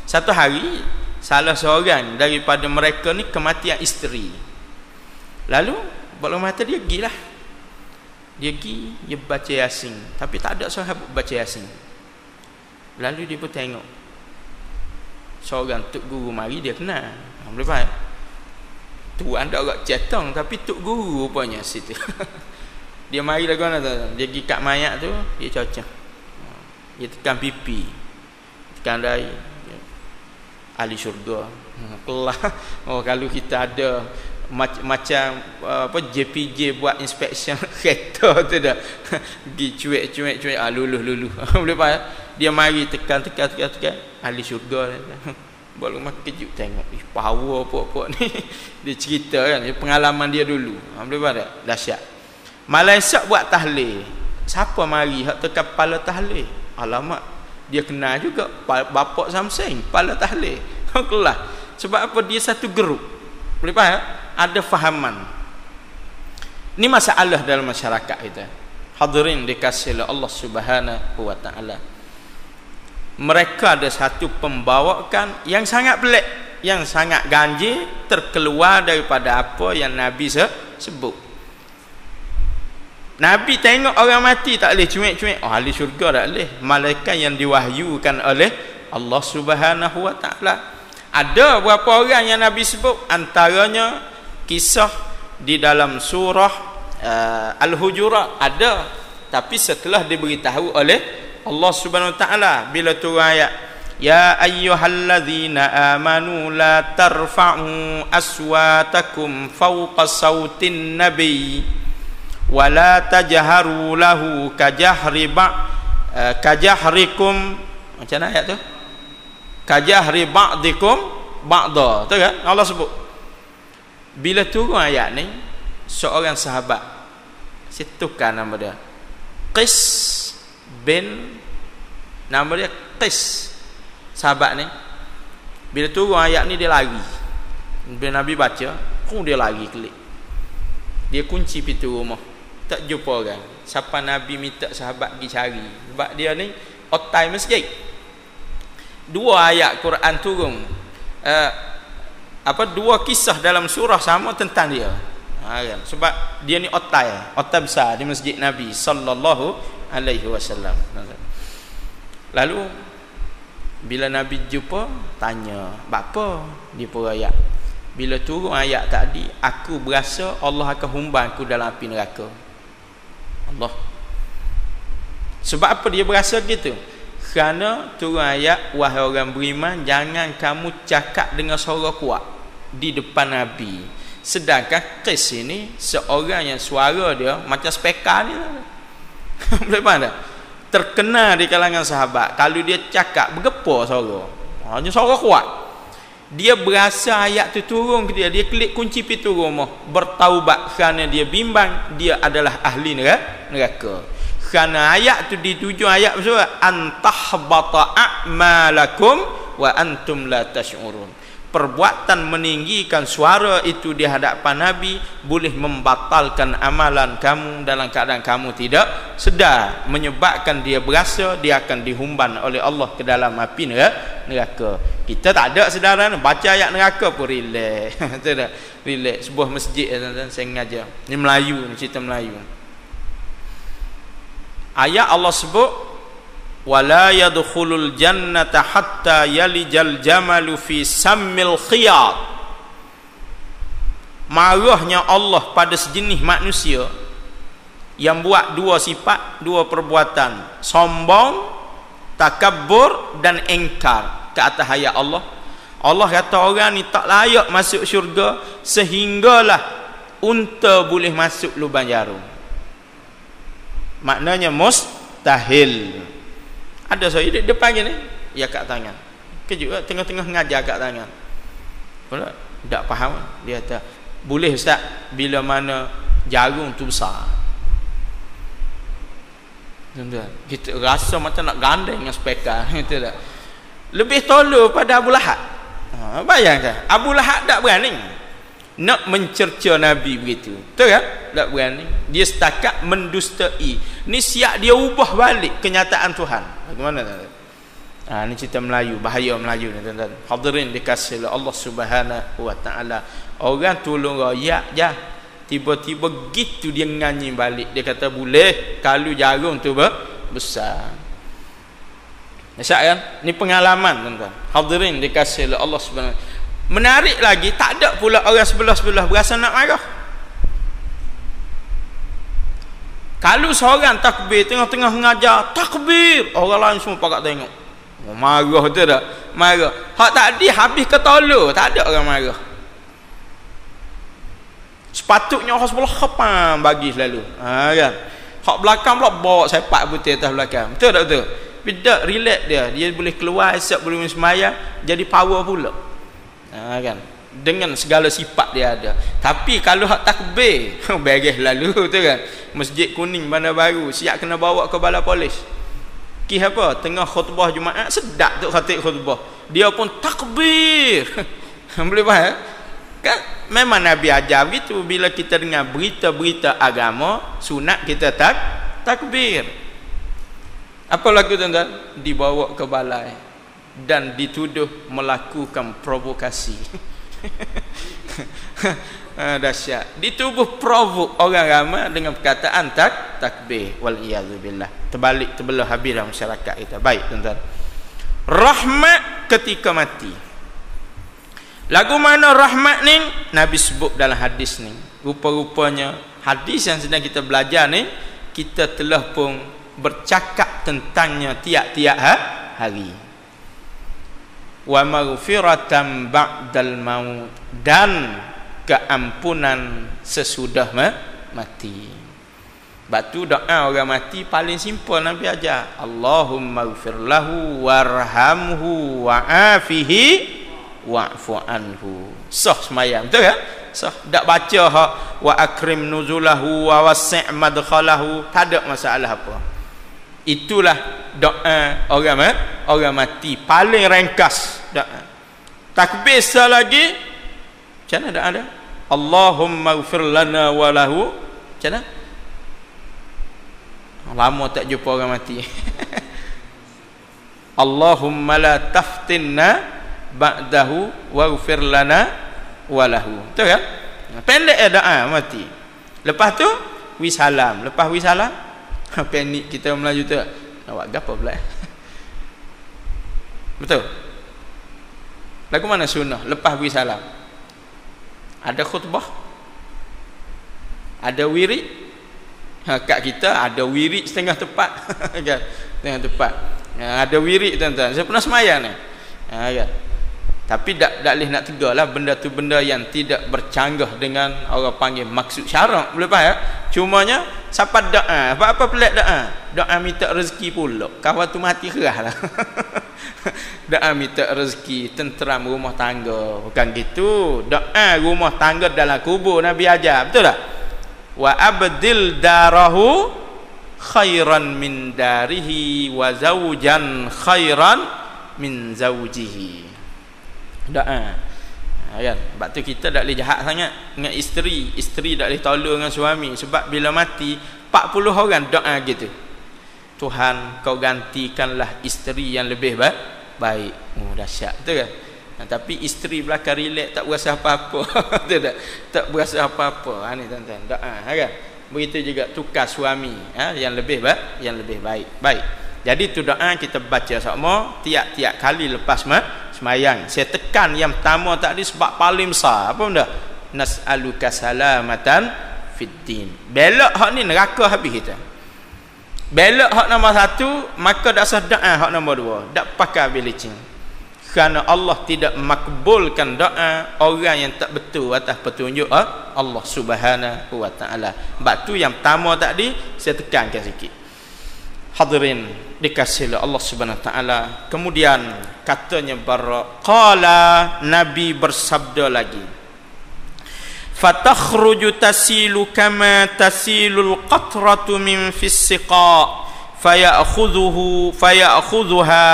Satu hari salah seorang daripada mereka ni kematian isteri. Lalu bola mata dia gilah. Dia pergi, dia baca Yasin, tapi tak ada sahabat baca Yasin. Lalu dia pun tengok seorang tok guru mari, dia kenal. Boleh faham? Tuan dah agak cetang, tapi tok guru rupanya situ. Dia mari lagu mana tu? Dia pergi kat mayat tu, dia cocok. Dia tekan pipi, tekan dahi, ahli syurga. Kelah. Oh, kalau kita ada macam apa JPJ buat inspection kereta tu dah pergi cuek luluh boleh faham? Dia mari tekan ahli syurga. Baru makin kejut tengok power pokok ni. Dia cerita kan pengalaman dia dulu. Boleh faham tak? Dahsyat. Malam esok buat tahlil. Siapa mari hak tekan kepala tahlil? Alamak, dia kenal juga bapak Samseng kepala tahlil. Kelah. Sebab apa? Dia satu grup. Boleh faham? Ada fahaman. Ini masalah dalam masyarakat kita. Hadirin dikasihi Allah Subhanahu Wa Taala. Mereka ada satu pembawakan yang sangat pelik, yang sangat ganjil, terkeluar daripada apa yang Nabi sebut. Nabi tengok orang mati tak boleh cuek-cuek. Oh, ahli syurga tak boleh. Malaikat yang diwahyukan oleh Allah Subhanahu Wa Taala. Ada beberapa orang yang Nabi sebut, antaranya kisah di dalam surah Al-Hujurat ada, tapi setelah diberitahu oleh Allah Subhanahu Wa Taala bila turun ayat ya ayyuhalladzina amanu la tarfa'u aswatakum fawqa sautin nabi wa la tajharu lahu kajahrikum macam mana ayat tu? Kajahri ba'dikum ba'da. Tahu kan? Allah sebut. Bila turun ayat ni, seorang sahabat, saya tukar nama dia, Qis bin, nama dia Qis. Sahabat ni bila turun ayat ni dia lari. Bila Nabi baca, dia lari kelik. Dia kunci pintu rumah, tak jumpa orang. Siapa Nabi minta sahabat pergi cari, sebab dia ni otai masjid. Dua ayat Quran turun, dua kisah dalam surah sama tentang dia. Kan? Sebab dia ni otai besar di masjid Nabi sallallahu alaihi wasallam. Lalu bila Nabi jumpa, tanya, "Apa?" Dia pun ayat. Bila turun ayat tadi, aku berasa Allah akan humban aku dalam api neraka. Allah. Sebab apa dia berasa gitu? Kerana turun ayat, wahai orang beriman, jangan kamu cakap dengan suara kuat di depan Nabi. Sedangkan Qis ini seorang yang suara dia macam speaker ni. Boleh faham tak? Terkenal di kalangan sahabat. Kalau dia cakap bergepar suara. Hanya suara kuat. Dia berasa ayat tu turun ke dia, dia klik kunci pintu rumah, bertaubat kerana dia bimbang dia adalah ahli neraka. Kerana ayat tu dituju ayat surah antahbata a'malakum wa antum la tash'urun. Perbuatan meninggikan suara itu di hadapan Nabi boleh membatalkan amalan kamu dalam keadaan kamu tidak sedar, menyebabkan dia berasa dia akan dihumban oleh Allah ke dalam api neraka. Kita tak ada sedaran baca ayat neraka pun relax. Tidak, relax. Sebuah masjid saya mengajar. Ini Melayu, cerita Melayu. Ayat Allah sebut wala yadkhulul jannata hatta yalijal jamalu fi sammil khiyat. Marahnya Allah pada sejenis manusia yang buat dua sifat, dua perbuatan, sombong, takabbur dan engkar ke atas ayat Allah. Allah kata orang ni tak layak masuk syurga sehinggalah unta boleh masuk lubang jarum. Maknanya mustahil. Ada saya dia panggil ni, ya kat tangan. Kejut tengah-tengah ngajar kat tangan. Pula tak faham. Dia kata, "Boleh ustaz bila mana jarum tu besar." Tuan-tuan, kita rasa macam nak gandeng dengan spekar, gitu tak? Lebih tolong pada Abu Lahab. Bayangkan, Abu Lahab tak berani nak mencerca Nabi begitu. Betul kan? Tak berani. Dia setakat mendustai. Ni siap dia ubah balik kenyataan Tuhan. Bagaimana tuan-tuan? Ni cerita Melayu, bahaya Melayu ni tuan-tuan. Hadirin dikasihi Allah Subhanahu wa taala. Orang tolong royak je. Tiba-tiba gitu dia nyanyi balik. Dia kata boleh kalau jarum tu besar. Nasyak kan? Ni pengalaman tuan-tuan. Hadirin dikasihi Allah Subhanahu. Menarik lagi, tak ada pula orang sebelah-sebelah berasa nak marah. Kalau seorang takbir tengah-tengah mengajar, takbir, orang lain semua pakat tengok. Marah tu tak? Marah. Hak tadi habis ke tolong, tak ada orang marah. Sepatutnya orang sebelah khapam bagi selalu. Kan? Hak belakang pula bawa sepak putih atas belakang. Betul tak betul? Tidak relax dia. Dia boleh keluar esok boleh sembahyang, jadi power pula. Kan? Dengan segala sifat dia ada. Tapi kalau hak takbir, beres lalu tu kan. Masjid Kuning Bandar Baru siap kena bawa ke balai polis. Kisah apa? Tengah khutbah Jumaat sedap tu khatib khutbah. Dia pun takbir. Boleh faham? Kan memang Nabi ajar begitu. Bila kita dengar berita-berita agama, sunat kita takbir. Apa lagu tuan-tuan? Dibawa ke balai dan dituduh melakukan provokasi. Dahsyat. Ditubuh provok orang ramai dengan perkataan takbir. Wal iyadzubillah. Terbalik terbelah habislah masyarakat kita. Baik tuan-tuan. Rahmat ketika mati. Lagu mana rahmat ni? Nabi sebut dalam hadis ni. Rupa-rupanya hadis yang sedang kita belajar ni, kita telah pun bercakap tentangnya tiap-tiap hari. Wa maghfiratan ba'dal maut, dan keampunan sesudah mati. Batu doa orang mati paling simple Nabi ajar. Allahumma ighfir lahu warhamhu wa'afihi wa'fu anhu. Sah semayang, betul kan? Sah. Tak baca hak wa akrim nuzulahu wa wasi' madkhalahu, tak ada masalah apa. Itulah doa orang mati paling ringkas doa. Takbir lagi macam mana doa dia? Allahumma ighfir lana wa lahu. Macam mana? Lama tak jumpa orang mati. Allahumma la taftinna ba'dahu waghfir lana wa lahu. Betul kan? Pendek doa mati. Lepas tu wisalam. Lepas wisalam panik kita Melayu tu. Awak gapo pula? Betul. Lagu mana sunnah lepas wisalam? Ada khutbah, ada wirid. Kat kita ada wirid setengah tepat. Kan? Setengah tepat. Ada wirid tuan-tuan. Saya pernah semayang ni. Kan? Tapi tak boleh nak tegar lah. Benda tu benda yang tidak bercanggah dengan orang panggil maksud syarak. Boleh faham? Cumanya siapa doa? Apa pelik doa? Doa minta rezeki pula. Kawan tu mati kerah lah. Doa minta rezeki, tenteram rumah tangga. Bukan gitu. Doa rumah tangga dalam kubur Nabi ajar. Betul tak? Wa abdil darahu khairan min darihi wa zawjan khairan min zawjihi. Doa. Kan? Sebab tu kita tak boleh jahat sangat dengan isteri. Isteri tak boleh tolong dengan suami. Sebab bila mati 40 orang doa gitu. Tuhan, kau gantikanlah isteri yang lebih baik. Oh, dahsyat. Betul kan? Tapi isteri belakang relax, tak berasa apa-apa. Betul tak? Tak berasa apa-apa. Ni tuan-tuan, doa. Kan? Begitu juga tukar suami yang lebih baik. Baik. Jadi tu doa kita baca sama tiap-tiap kali lepas semayang. Saya tekan yang pertama tadi sebab paling besar. Apa benda? Nas'aluka salamatan fiddin. Belok hak ni neraka habis kita. Belok hak nombor 1, maka dak sah doa hak nombor 2. Dak pakai bilicin. Kerana Allah tidak makbulkan doa orang yang tak betul atas petunjuk Allah Subhanahu wa taala. Sebab tu yang pertama tadi saya tekankan sikit. Hadirin dikasihi Allah Subhanahu wa taala. Kemudian katanya qala, Nabi bersabda lagi, fatakhruju tasilu kama tasilul qatratu min fis siqa fayakhudhuha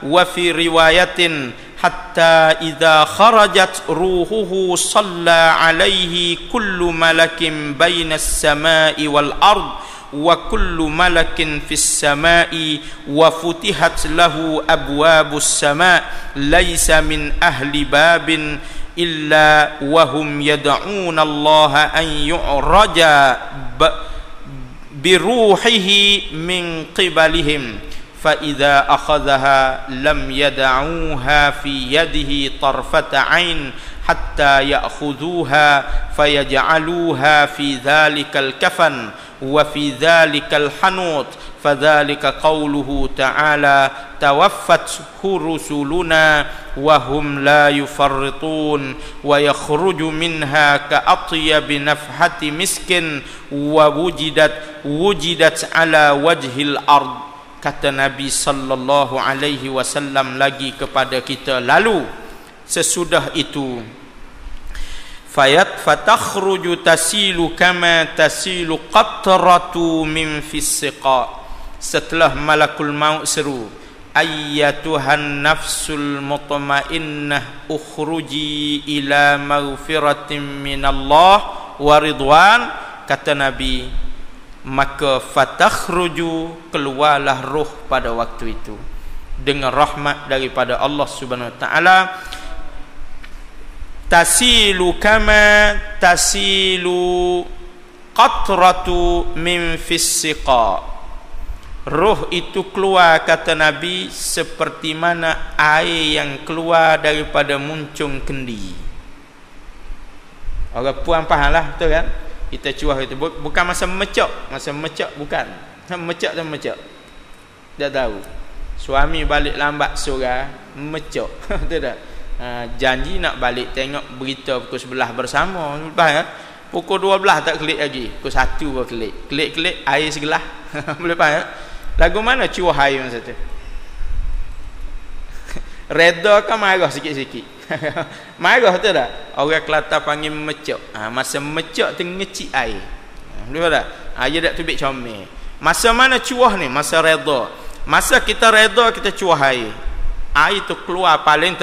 wa fi riwayatin hatta idza kharajat ruhuhu salla alaihi kullu malakin bainas samai wal ard wa kullu malakin fis samai wa futihat lahu abwabus sama laisa min ahli babin illa wa hum yad'una Allah an yu'raja biruhihi min qibalihim fa idza akhadhaha lam yad'uha fi yadihi tarfata 'ain hatta ya'khudhuha fayaj'aluha fi dhalikal kafan wa fi dhalikal hanut fadzalika qauluhu ta'ala tawaffat rusuluna wa hum la yufarritun wa yakhruju minha ka'atyabi nafhati miskin wa wujidat ala wajhil ard. Kata Nabi sallallahu alaihi wasallam lagi kepada kita, lalu sesudah itu fatakhruju tasilu kama tasilu qatratu min fis siqa. Setelah malakul maut seru, ayyatuhan nafsul mutmainnah ukhruji ila maghfiratin minallah wa ridwan. Kata Nabi, maka fatakhruju, keluarlah ruh pada waktu itu dengan rahmat daripada Allah Subhanahu wa taala. Tasilu kama tasilu qatratu min fis siqa. Ruh itu keluar, kata Nabi, seperti mana air yang keluar daripada muncung kendi. Orang puan fahamlah, betul kan? Kita cuah itu bukan masa memecak bukan. Memecak dan memecak. Tak tahu. Suami balik lambat sore, memecak. Betul tak? Janji nak balik tengok berita pukul 11 bersama. Lepas ya? Pukul 12 tak klik lagi. Pukul 1 baru klik. Klik air segelah. Boleh faham ya? Lagu mana cuah air masa tu? Reda kan marah sikit-sikit. Marah tu tak? Orang Kelantan panggil memecak. Masa memecak tu ngecik air. Boleh tak? Dia tak tubik comel. Masa mana cuah ni? Masa reda. Masa kita reda, kita cuah air. Air tu keluar paling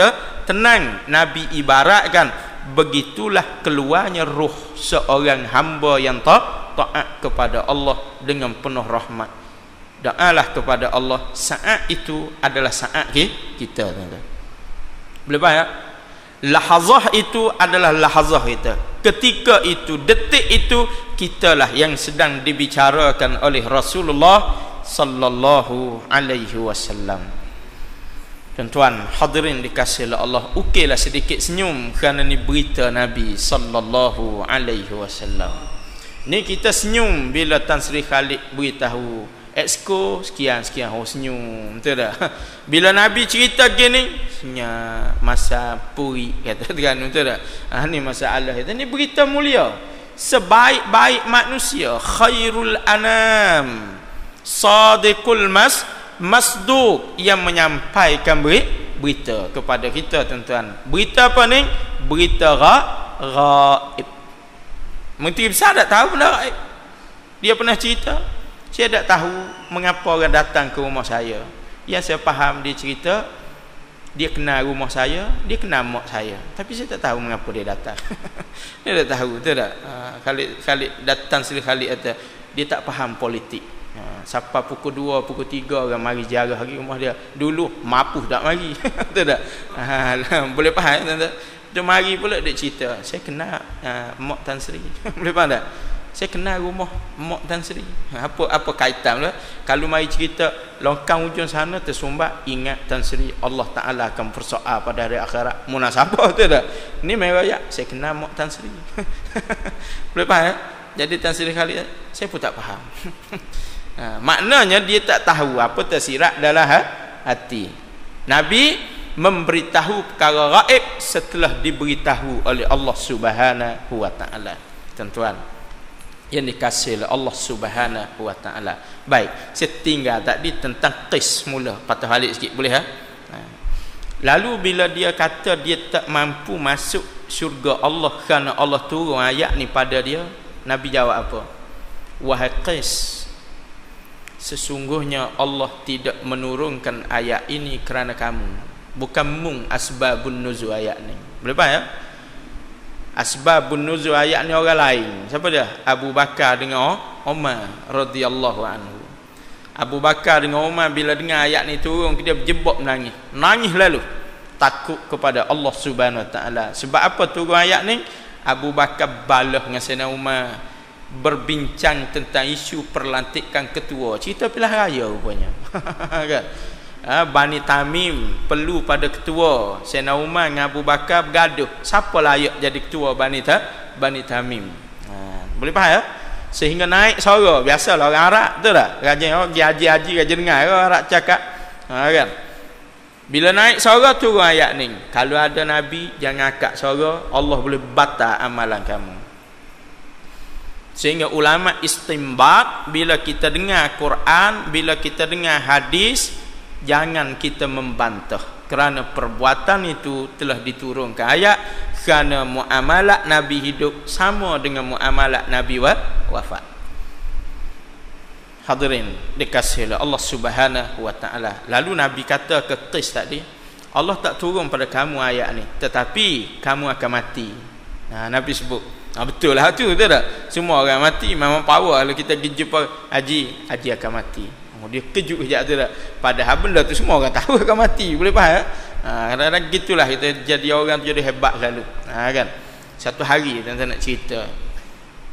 tenang. Nabi ibaratkan begitulah keluarnya ruh seorang hamba yang taat kepada Allah dengan penuh rahmat. Doalah kepada Allah. Saat itu adalah saat kita. Boleh faham ya? Lahazah itu adalah lahazah kita. Ketika itu, detik itu, kitalah yang sedang dibicarakan oleh Rasulullah sallallahu alaihi wasallam. Tuan-tuan hadirin dikasihi Allah, ukirlah sedikit senyum kerana ni berita Nabi sallallahu alaihi wasallam. Ni kita senyum bila Tan Sri Khalid beritahu exco sekian orang senyum, betul tak? Bila Nabi cerita gini, senyap masa puri kata kan, betul tak? Ni masalah itu, ni berita mulia. Sebaik-baik manusia, khairul anam, sadiqul masduq, yang menyampaikan berita kepada kita, tuan-tuan. Berita apa ni? Berita ghaib. Menteri besar tak tahu benda ghaib. Dia pernah cerita, saya tak tahu mengapa orang datang ke rumah saya. Yang saya faham, dia cerita dia kenal rumah saya, dia kenal mak saya, tapi saya tak tahu mengapa dia datang. Dia tak tahu, betul tak? Khalid datang Sri Khalid kata dia tak faham politik. Siapa pukul 2, pukul 3 orang mari ziarah lagi rumah dia. Dulu mapuh tak mari. Betul tak? Boleh faham tak? Dia mari pula dia cerita, saya kenal Mak Tan Sri. Boleh faham tak? Saya kenal rumah Mak Tan Sri. Apa kaitan lah? Kalau mari cerita longkang ujung sana tersumbat, ingat Tan Sri, Allah Ta'ala akan bersoal pada hari akhirat. Munasabah tu dah. Ni meraya, saya kenal Mak Tan Sri. Boleh faham? Jadi Tan Sri Khalid, saya pun tak faham. Maknanya dia tak tahu apa tersirat dalam hati. Nabi memberitahu perkara gaib setelah diberitahu oleh Allah Subhanahu wa taala. Tuan-tuan yang dikasihi oleh Allah Subhanahu wa taala. Baik, saya tinggal tadi tentang qis mula, patah balik sikit boleh Lalu bila dia kata dia tak mampu masuk syurga Allah kerana Allah turun ayat ni pada dia, Nabi jawab apa? Wahai Qais, sesungguhnya Allah tidak menurunkan ayat ini kerana kamu. Bukan mung asbabun nuzul ayat ni. Boleh faham ya? Asbabun nuzul ayat ni orang lain. Siapa dia? Abu Bakar dengan Umar radhiyallahu anhu. Abu Bakar dengan Umar bila dengar ayat ni turun, dia berjebak menangis. Nangis lalu. Takut kepada Allah Subhanahu wa taala. Sebab apa turun ayat ni? Abu Bakar balah dengan Sayyidina Umar, berbincang tentang isu perlantikan ketua. Cerita pilihan raya rupanya. Kan? Bani Tamim perlu pada ketua. Sayyidina Umar dengan Abu Bakar bergaduh, siapa layak jadi ketua Bani Tamim. Boleh faham ya? Sehingga naik suara. Biasalah orang Arab, betul tak? Haji raja dengar orang Arab cakap. Kan? Bila naik suara turun ayat ni, kalau ada Nabi jangan angkat suara, Allah boleh batal amalan kamu. Sehingga ulama istimbat, bila kita dengar Quran, bila kita dengar hadis, jangan kita membantah, kerana perbuatan itu telah diturunkan ayat, kerana muamalat Nabi hidup sama dengan muamalat Nabi wafat. Hadirin dikasihi oleh Allah Subhanahu wa taala. Lalu Nabi kata ke Qais tadi, Allah tak turun pada kamu ayat ni, tetapi kamu akan mati. Nabi sebut, betul lah tu, betul tak? Semua orang mati, memang power. Kalau kita pergi jumpa Haji akan mati. Dia kejut sekejap tu tak? Padahal benda tu semua orang tahu akan mati. Boleh faham? Kadang-kadang gitulah kita jadi orang tu jadi hebat selalu. Kan? Satu hari tuan-tuan nak cerita,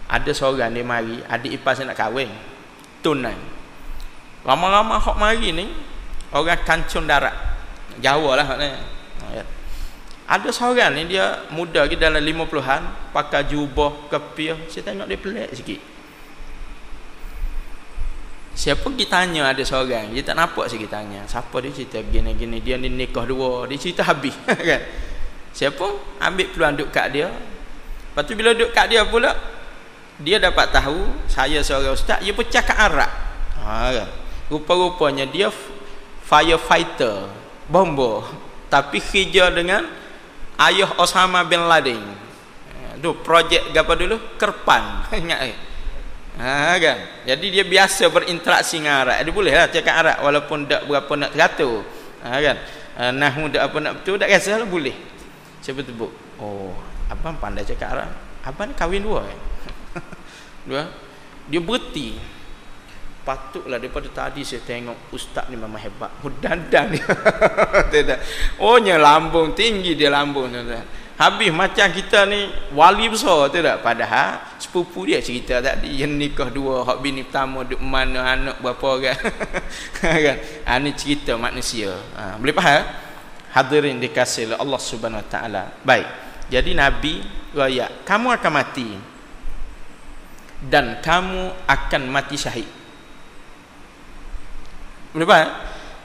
ada seorang dia mari, adik ipar saya nak kahwin, tunai. Lama-lama hok mari ni orang Kancung Darat, Jawa lah maknanya. Ada seorang ni dia muda lagi dalam 50-an, pakai jubah, kepiah. Saya tengok dia pelik sikit. Siapa kita tanya, ada seorang dia tak nampak sikit tanya. Siapa dia cerita gini-gini, dia ni nikah dua, dia cerita habis. Kan? Siapa ambil peluang duduk kat dia. Lepas tu bila duduk kat dia pula, dia dapat tahu saya seorang ustaz, dia pun cakap Arab. Kan? Rupa-rupanya dia firefighter, bomba, tapi kerja dengan ayah Osama bin Laden. Tu projek apa dulu? Kerpan. Ingat kan? Jadi dia biasa berinteraksi dengan Arab. Dia boleh lah cakap Arab walaupun tak berapa nak teratur. Kan? Nahu tak apa nak betul, tak rasa lah boleh. Siapa tebuk? Oh, abang pandai cakap Arab. Abang ni kahwin dua. Dia berhenti. Patutlah daripada tadi saya tengok ustaz ni memang hebat. Dandan dia. Ohnya lambung tinggi dia lambung. Habis macam kita ni wali besar tu tak? Padahal sepupu dia cerita tadi yang nikah dua, hak bini pertama duk mana, anak berapa orang. Kan? Ini cerita manusia. Boleh faham? Hadirin dikasihi oleh Allah Subhanahu wa taala. Baik. Jadi Nabi raya, kamu akan mati dan kamu akan mati syahid. Boleh faham?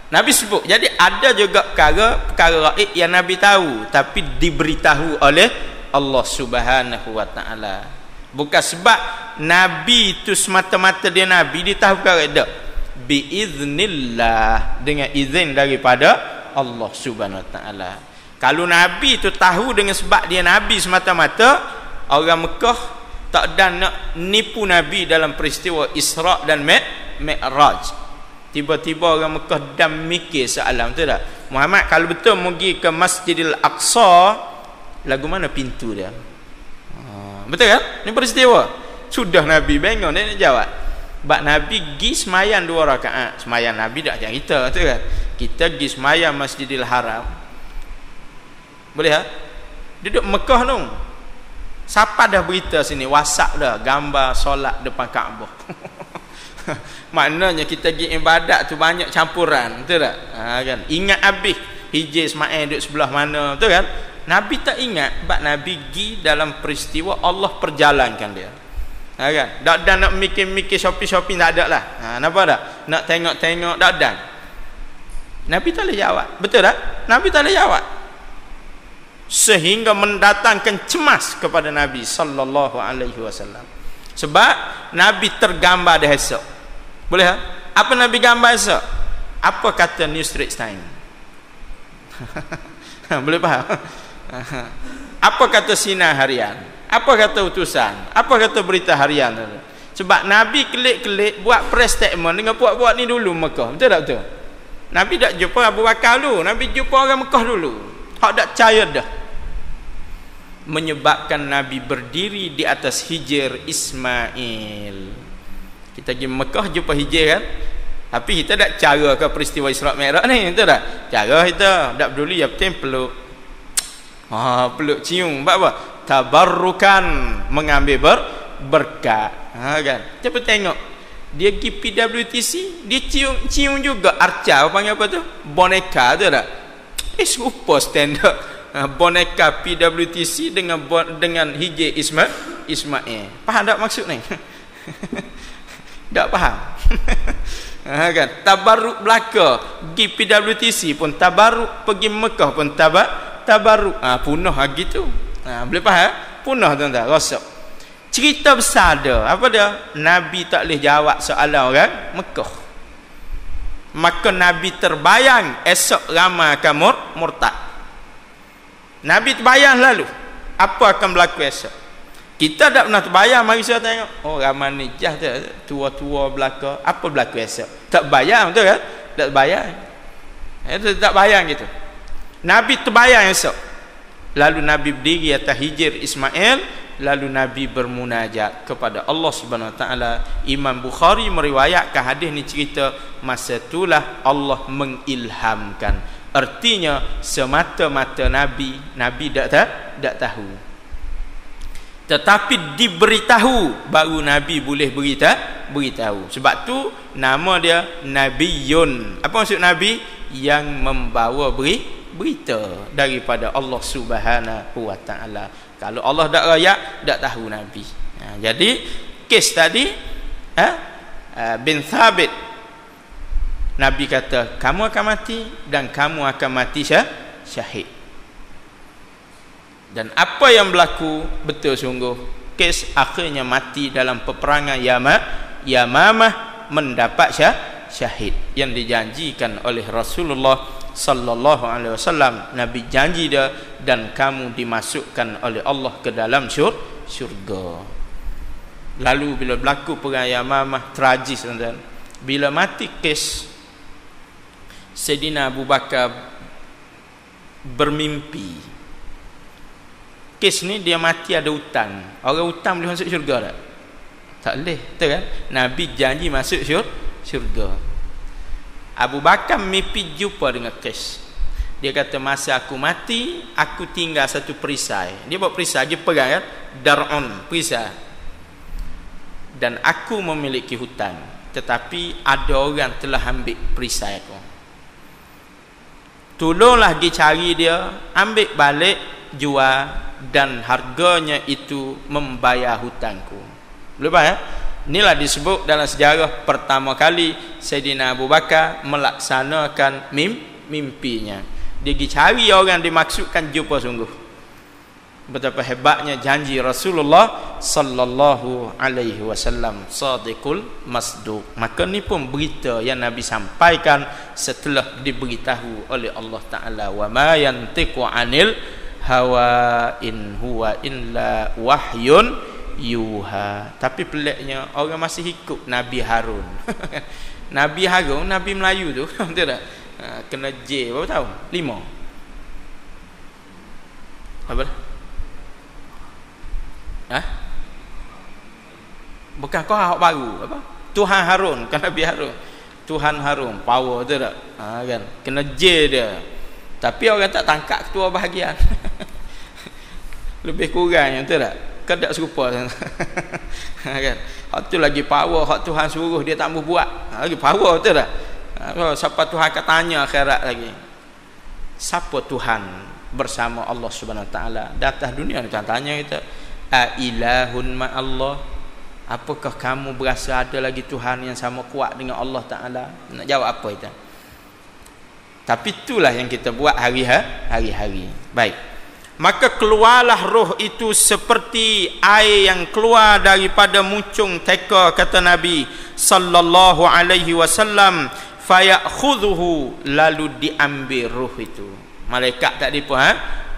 Nabi sebut. Jadi ada juga perkara gaib yang Nabi tahu tapi diberitahu oleh Allah Subhanahu wa taala. Bukan sebab Nabi itu semata-mata dia Nabi, dia tahu perkara itu. Biiznillah, dengan izin daripada Allah Subhanahu wa taala. Kalau Nabi itu tahu dengan sebab dia Nabi semata-mata, orang Mekah tak ada nak nipu Nabi dalam peristiwa Isra' dan Mi'raj. Tiba-tiba orang Mekah dan mikir soalan, betul tak? Muhammad kalau betul pergi ke Masjidil Aqsa, lagu mana pintu dia? Betul kan? Ini peristiwa. Sudah Nabi bangun, dia nak jawab. Sebab Nabi pergi semayang 2 rakaat. Semayang Nabi tak macam kita, betul kan? Kita pergi semayang Masjidil Haram. Boleh tak? Duduk Mekah tu. Siapa dah berita sini? WhatsApp dah gambar solat depan Kaabah. Maknanya kita pergi ibadat tu banyak campuran, betul tak? Kan? Ingat habis Hijaz Ismail duduk sebelah mana, betul kan? Nabi tak ingat, sebab Nabi pergi dalam peristiwa Allah perjalankan dia. kan? Tak ada nak mikir-mikir shopping-shopping, tak ada lah. Nampak tak? Nak tengok-tengok, tak ada. Nabi tak boleh jawab. Betul tak? Nabi tak boleh jawab. Sehingga mendatangkan cemas kepada Nabi sallallahu alaihi wasallam. Sebab Nabi tergambar dah esok. Boleh tak? Apa Nabi gambar esok? Apa kata New Straits Times? Boleh faham? Apa kata Sinar Harian? Apa kata Utusan? Apa kata Berita Harian? Sebab Nabi kelik-kelik buat press statement dengan buat-buat ni dulu Mekah. Betul tak betul? Nabi tak jumpa Abu Bakar dulu. Nabi jumpa orang Mekah dulu. Hak tak percaya dah. Menyebabkan Nabi berdiri di atas hijir Ismail. Kita pergi Mekah jumpa hijir kan? Tapi kita tak cara ke peristiwa Isra' Mi'raj ni, betul tak? Cara kita tak peduli, yang penting peluk. Peluk cium. Sebab apa? Tabarrukan, mengambil berkat. Kan? Kita tengok dia pergi PWTC, dia cium juga arca, panggil apa tu? Boneka tu tak? Serupa standard boneka PWTC dengan hijir Ismail. Faham tak maksud ni? Tak faham. Kan? Tabarruk belaka, pergi PWTC pun tabarruk, pergi Mekah pun tabarruk. Punah gitu. Boleh faham? Punah tuan-tuan, rosak. Cerita besar dia. Apa dia? Nabi tak boleh jawab soalan orang Mekah. Maka Nabi terbayang esok ramai akan murtad. Nabi terbayang lalu apa akan berlaku esok. Kita tak pernah terbayang. Mari saya tengok, ramai ni jah tua-tua belaka. Apa berlaku esok? Tak bayang, betul kan? Tak bayang. Itu tak bayang gitu. Nabi terbayang esok. Lalu Nabi berdiri atas hijir Ismail, lalu Nabi bermunajat kepada Allah Subhanahu Wa Taala. Imam Bukhari meriwayatkan hadis ni, cerita masa itulah Allah mengilhamkan. Artinya semata-mata Nabi tak tahu. Tetapi diberitahu baru Nabi boleh beritahu. Sebab tu nama dia Nabiyun. Apa maksud Nabi? Yang membawa berita daripada Allah Subhanahu Wa Taala. Kalau Allah tak rayak, tak tahu Nabi. Jadi kes tadi bin Thabit, Nabi kata kamu akan mati dan kamu akan mati syahid. Dan apa yang berlaku betul sungguh. Kes akhirnya mati dalam peperangan Yamamah, mendapat syahid yang dijanjikan oleh Rasulullah sallallahu alaihi wasallam. Nabi janji dia, dan kamu dimasukkan oleh Allah ke dalam syurga. Lalu bila berlaku perang Yamamah, tragis tuan-tuan. Bila mati kes, Sayyidina Abu Bakar bermimpi. Kes ni dia mati ada hutang. Orang hutang boleh masuk syurga tak? Tak boleh, betul kan? Nabi janji masuk syurga. Abu Bakar mimpi jumpa dengan kes. Dia kata masa aku mati, aku tinggal satu perisai. Dia buat perisai, dia pegang kan? Dar'un, perisai. Dan aku memiliki hutang, tetapi ada orang telah ambil perisai aku. Tolonglah pergi cari dia, ambil balik, jual, dan harganya itu membayar hutangku. Boleh ya? Inilah disebut dalam sejarah pertama kali Sayyidina Abu Bakar melaksanakan mimpinya. Dia pergi cari orang dimaksudkan, jumpa sungguh. Betapa hebatnya janji Rasulullah sallallahu alaihi wasallam, sadiqul masduq. Maka ni pun berita yang Nabi sampaikan setelah diberitahu oleh Allah Taala, wa ma yantiqu anil hawa in huwa illa wahyun yuha. Tapi peliknya orang masih ikut Nabi Harun. Nabi Harun, Nabi Melayu tu, betul tak? Kena J berapa tahun? 5. Apa? Bukan kau hak baru apa? Tuhan Harun, bukan Nabi Harun. Tuhan Harun, power tu tak? Kan? Kena J dia. Tapi orang tak tangkap ketua bahagian. Lebih kurang, betul tak? Kan tak serupa. Kan? Hak tu lagi power, hak Tuhan suruh dia tak mau buat. Lagi power, betul tak? Siapa Tuhan akan tanya akhirat lagi? Siapa Tuhan bersama Allah Subhanahu Wa Taala? Di atas dunia Tuhan tanya kita, a ilahun ma Allah? Apakah kamu berasa ada lagi Tuhan yang sama kuat dengan Allah Ta'ala? Nak jawab apa itu? Tapi itulah yang kita buat hari-hari. Baik. Maka keluarlah roh itu seperti air yang keluar daripada muncung teka, kata Nabi sallallahu alaihi wasallam, fayakhudhuhu, lalu diambil roh itu. Malaikat tadi pun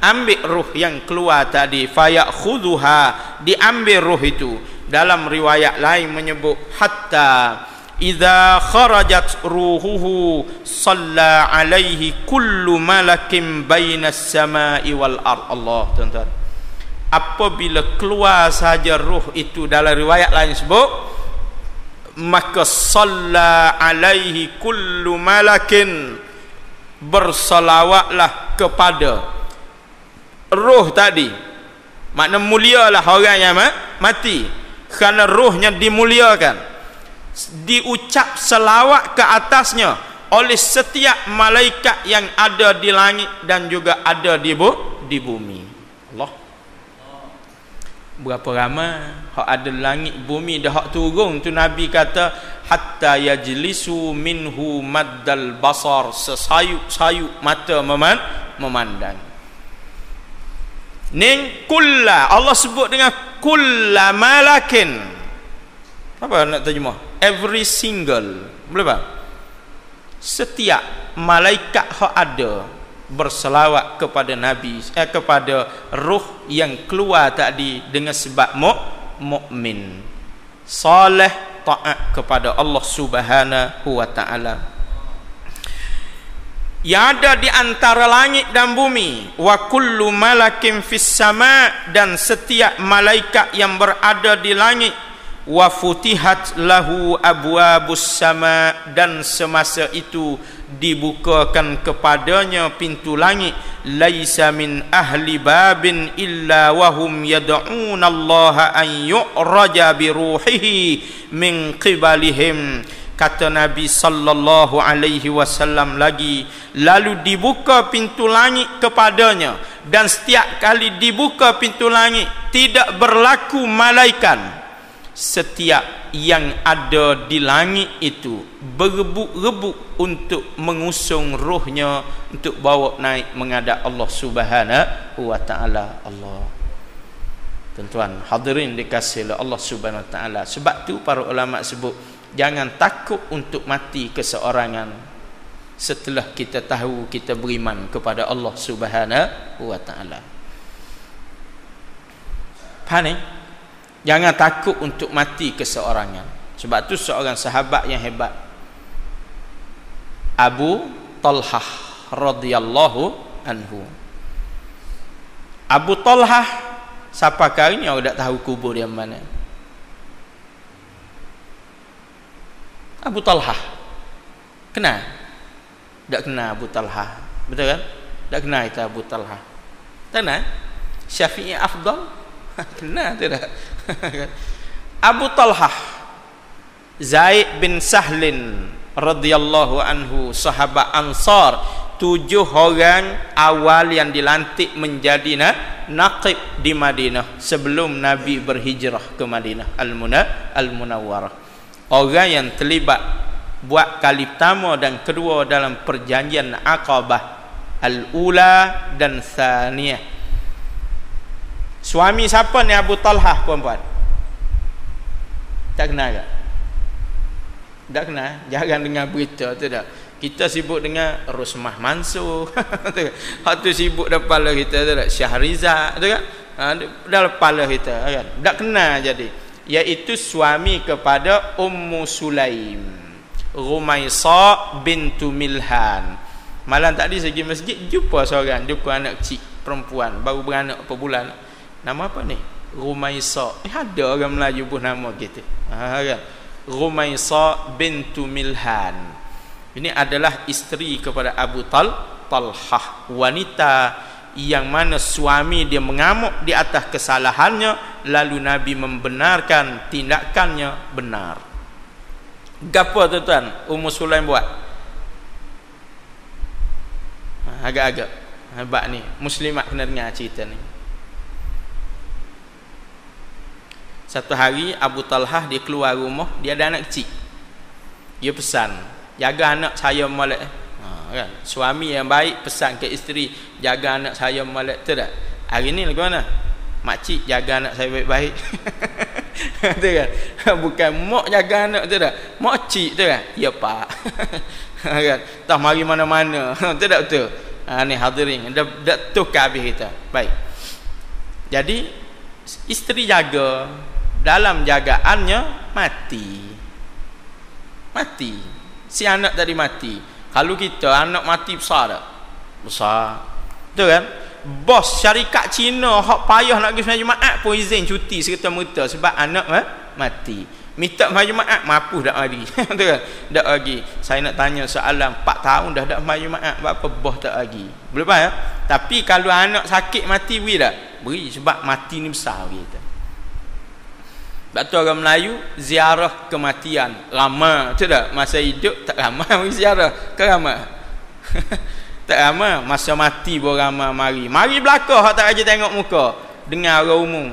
ambil roh yang keluar tadi, fayakhudhuha, diambil roh itu. Dalam riwayat lain menyebut hatta idza kharajat ruhuhu shalla alaihi kullu malakin bainas samai wal ard. Allah, tuan-tuan, apabila keluar saja ruh itu, dalam riwayat lain sebut, maka shalla alaihi kullu malakin, bersalawatlah kepada ruh tadi. Makna mulialah orang yang mati, kerana ruhnya dimuliakan, diucap selawat ke atasnya oleh setiap malaikat yang ada di langit dan juga ada di bumi. Allah, berapa ramai hak ada langit bumi dah hak turun tu. Nabi kata hatta yajlisu minhu maddal basar, sesayuk-sayuk mata memandang. Ning kulla, Allah sebut dengan kulla malakin. Apa nak terjemah? Every single. Boleh tak? Setiap malaikat hak ada berselawat kepada Nabi, kepada ruh yang keluar tadi dengan sebab mukmin, saleh, taat kepada Allah Subhanahu wa taala. Yang ada di antara langit dan bumi, wa kullu malakin fis sama, dan setiap malaikat yang berada di langit, wa futihat lahu abwabus sama, dan semasa itu dibukakan kepadanya pintu langit, laisa min ahli babin illa wahum yad'una Allah an yu'raja bi ruhihi min qibalihim. Kata Nabi sallallahu alaihi wasallam lagi, lalu dibuka pintu langit kepadanya, dan setiap kali dibuka pintu langit tidak berlaku malaikat. Setiap yang ada di langit itu berebut-rebut untuk mengusung rohnya untuk bawa naik menghadap Allah Subhanahu wa taala. Allah, tuan-tuan hadirin dikasihi oleh Allah Subhanahu wa taala. Sebab tu para ulama sebut jangan takut untuk mati keseorangan setelah kita tahu kita beriman kepada Allah Subhanahu wa taala. Faham ni? Jangan takut untuk mati keseorangan. Sebab tu seorang sahabat yang hebat, Abu Talhah radhiyallahu anhu. Abu Talhah, siapa kali ni orang tak tahu kubur dia mana? Abu Talhah kenal? Tak kenal Abu Talhah, betul kan? Tak kenal kita Abu Talhah. Tak kenal? Syafi'i afdal? Kenal tidak? Abu Talhah Zaid bin Sahlin radhiyallahu anhu, sahabat Ansar, 7 orang awal yang dilantik menjadi naqib di Madinah sebelum Nabi berhijrah ke Madinah Al-Munawwarah. Orang yang terlibat buat kali pertama dan kedua dalam perjanjian Aqabah Al-Ula dan Thaniyah. Suami siapa ni Abu Talhah, puan-puan? Tak kenal tak? Tak kenal? Jangan dengar berita tu tak. Kita sibuk dengan Rusmah Mansur. Hak tu sibuk dalam kepala kita tu tak. Syahrizad tu kan? Dalam kepala kita kan. Tak kenal jadi. Iaitu suami kepada Ummu Sulaim, Rumaisa bintu Milhan. Malam tadi saya pergi masjid, jumpa seorang, jumpa anak kecil perempuan baru beranak berapa bulan. Nama apa ni? Rumaisa. Ada orang Melayu pun nama gitu. Kan? Rumaisa bintu Milhan. Ini adalah isteri kepada Abu Talhah, wanita yang mana suami dia mengamuk di atas kesalahannya, lalu Nabi membenarkan tindakannya benar. Gapo tuan-tuan Ummu Sulaim buat? Agak-agak hebat ni, muslimat kena dengar cerita ni. Satu hari Abu Talhah dia keluar rumah, dia ada anak kecil. Dia pesan, jaga anak saya molek. Kan? Suami yang baik pesan ke isteri, jaga anak saya molek, betul tak? Hari ni lagu mana? Makcik jaga anak saya baik-baik. Betul kan? Bukan mak jaga anak, betul tak? Mak cik, betul kan? Ya pak. Kan? Tak mari mana-mana. Betul tak betul? Ni hadirin, dah tukar habis kita. Baik. Jadi isteri jaga, dalam jagaannya mati. Si anak tadi mati. Kalau kita anak mati besar tak? Besar. Betul kan? Bos syarikat Cina hak payah nak pergi sembahyang Jumaat pun izin cuti serta-merta sebab anak mati. Minta sembahyang Jumaat mampu dak hari. Betul kan? Dak hari. Saya nak tanya soalan 4 tahun dah dak sembahyang Jumaat, apa bos tak hari? Boleh faham ya? Tapi kalau anak sakit mati beri tak? Beri sebab mati ni besar kita. Sebab tu orang Melayu ziarah kematian ramai, betul tak? Masa hidup tak ramai ziarah, ke ramai? Tak ramai, masa mati pun ramai mari belakang hak tak aja tengok muka. Dengar orang umum,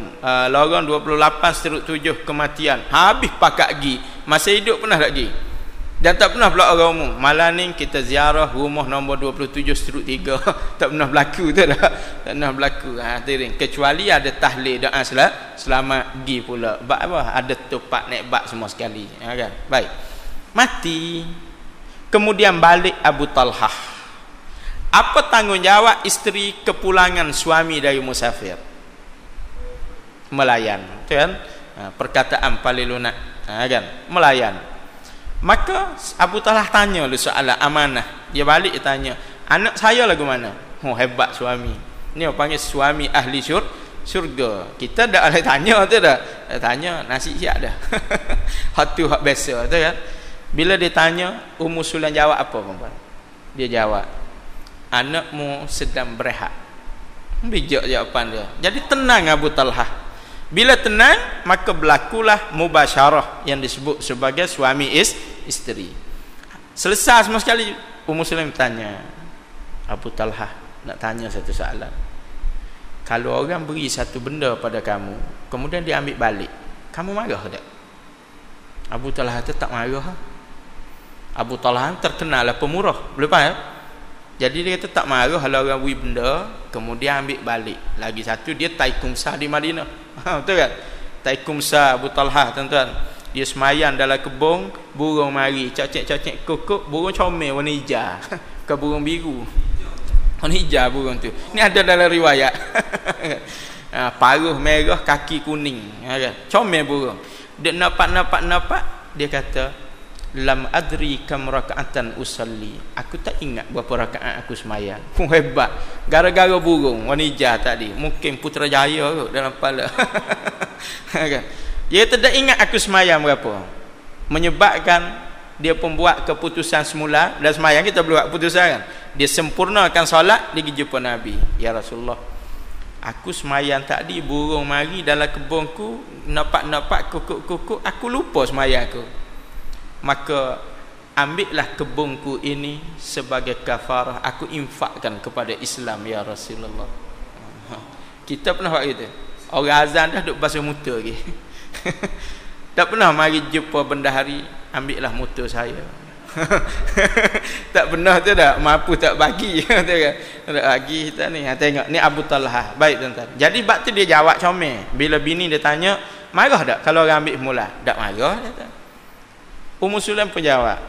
lorong 28/7 kematian. Habis pakat gi. Masa hidup pernah tak gi? Dan tak pernah pula orang umum. Malam ni kita ziarah rumah nombor 27/3. Tak pernah berlaku, tak? Tak pernah berlaku. Hadirin, kecuali ada tahlil doa selamat gi pula. Bab apa? Ada tupak naik bak semua sekali. Kan? Baik. Mati. Kemudian balik Abu Talhah. Apa tanggungjawab isteri kepulangan suami dari musafir? Melayan, betul kan? Perkataan paling lunak, kan? Melayan. Maka Abu Talhah tanya lu soalan amanah. Dia balik dia tanya, anak saya lagu mana? Oh, hebat suami. Ni orang panggil suami ahli syurga. Kita dak ada tanya tu dah. Tanya nasi siap dah. Hak tu hak biasa, betul kan? Bila dia tanya, Ummu Sulaim jawab apa, perempuan? Dia jawab, anakmu sedang berehat. Bijak jawapan dia. Jadi tenang Abu Talhah. Bila tenang, maka berlakulah mubasyarah yang disebut sebagai suami isteri. Selesai semua sekali, Ummu Sulaim tanya, Abu Talhah nak tanya satu soalan. Kalau orang beri satu benda pada kamu, kemudian dia ambil balik, kamu marah tak? Abu Talhah tetap marah. Abu Talhah terkenal lah pemurah, boleh faham? Jadi dia kata tak marah kalau orang beri benda kemudian ambil balik. Lagi satu, dia taikumsah di Madinah. Betul kan? Taikumsah Abu Talhah, tuan-tuan. Dia semayang dalam kebun, burung mari cocek-cocek kukuk, burung comel warna hijau. Ke burung biru. Warna hijau burung tu. Ni ada dalam riwayat. Paruh merah, kaki kuning. Comel burung. Dia nampak, dia kata, lam adri kam raka'atan usalli. Aku tak ingat berapa rakaat aku semayang. Hebat. Gara-gara burung warna hijau tadi. Mungkin Putrajaya kot dalam kepala. Dia tidak ingat aku semayang berapa. Menyebabkan dia pun buat keputusan semula. Dan semayang kita buat keputusan kan. Dia sempurnakan solat, dia pergi jumpa Nabi. Ya Rasulullah, aku semayang tadi burung mari dalam kebunku, nampak kukuk-kukuk, aku lupa semayang aku. Maka ambillah kebunku ini sebagai kafarah, aku infakkan kepada Islam ya Rasulullah. Kita pernah buat gitu. Orang azan dah duk basuh muka lagi. Tak pernah mari jumpa bendahari, ambillah muka saya. Tak pernah tu dah, mampu tak bagi. Tak bagi kita ni. Tengok ni Abu Talhah. Baik tuan-tuan. Jadi bab tu dia jawab comel. Bila bini dia tanya, marah tak kalau orang ambil mula? Tak marah dia. Ummu Sulaim pun jawab,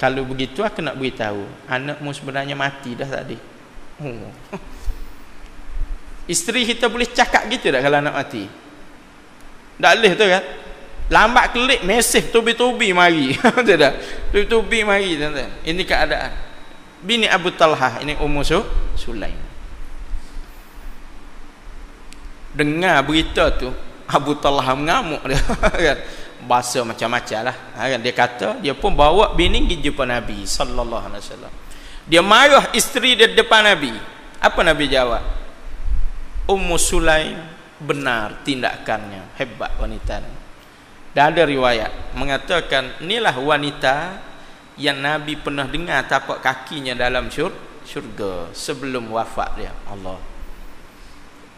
kalau begitu aku nak beritahu, anakmu sebenarnya mati dah tadi. Isteri kita boleh cakap gitu tak kalau anak mati? Tak boleh tu kan? Lambat klik mesej tubi-tubi mari. Betul tak? Tubi-tubi mari tuan-tuan. Ini keadaan bini Abu Talhah, ini Ummu Sulaim. Dengar berita tu, Abu Talhah mengamuk dia. Kan? Bahasa macam-macam lah. Dia kata dia pun bawa bini pergi jumpa Nabi sallallahu alaihi wasallam. Dia marah isteri dia depan Nabi. Apa Nabi jawab? Ummu Sulaim benar tindakannya, hebat wanita ni. Dan ada riwayat mengatakan inilah wanita yang Nabi pernah dengar tapak kakinya dalam syurga sebelum wafat dia. Allah.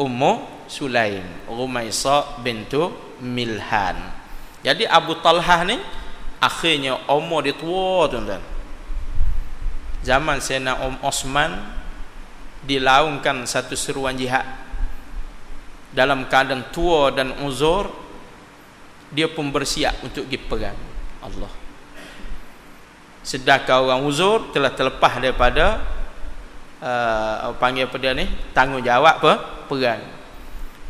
Ummu Sulaim, Rumaisah bintu Milhan. Jadi Abu Talhah ni akhirnya umur dia tua, tuan-tuan. Zaman Sayyidina Osman dilaungkan satu seruan jihad. Dalam keadaan tua dan uzur, dia pun bersiap untuk pergi perang. Allah. Sedangkan orang uzur telah terlepas daripada panggil apa dia ni, tanggungjawab perang.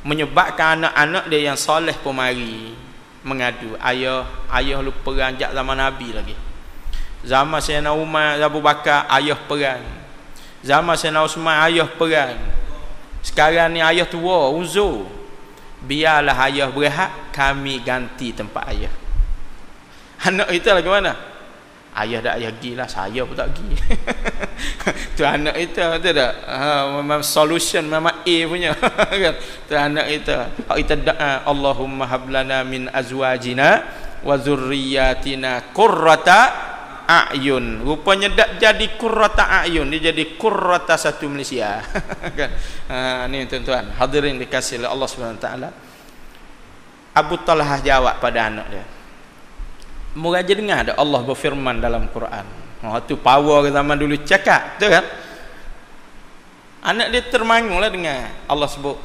Menyebabkan anak-anak dia yang soleh pun mari mengadu, ayah lu perang jak zaman Nabi lagi. Zaman Sayyidina Umar, Abu Bakar, ayah perang. Zaman Sayyidina Osman, ayah perang. Sekarang ni ayah tua, uzur. Biarlah ayah berehat, kami ganti tempat ayah. Anak kita lagi mana? Ayah dah ayah pergi lah, saya pun tak pergi. Tu anak kita, betul tak? Memang solution memang A punya. Kan? Tu anak kita. Hak kita doa, Allahumma hablana min azwajina wa zurriyatina qurrata a'yun. Rupanya tak jadi qurrata a'yun, dia jadi qurrata satu Malaysia. Kan? Ni tuan-tuan, hadirin dikasihi oleh Allah Subhanahu Wa Taala. Abu Talhah jawab pada anak dia. Muraja dengar ada Allah berfirman dalam Quran. Tu power ke zaman dulu cakap, betul kan? Anak dia termangulah dengar Allah sebut,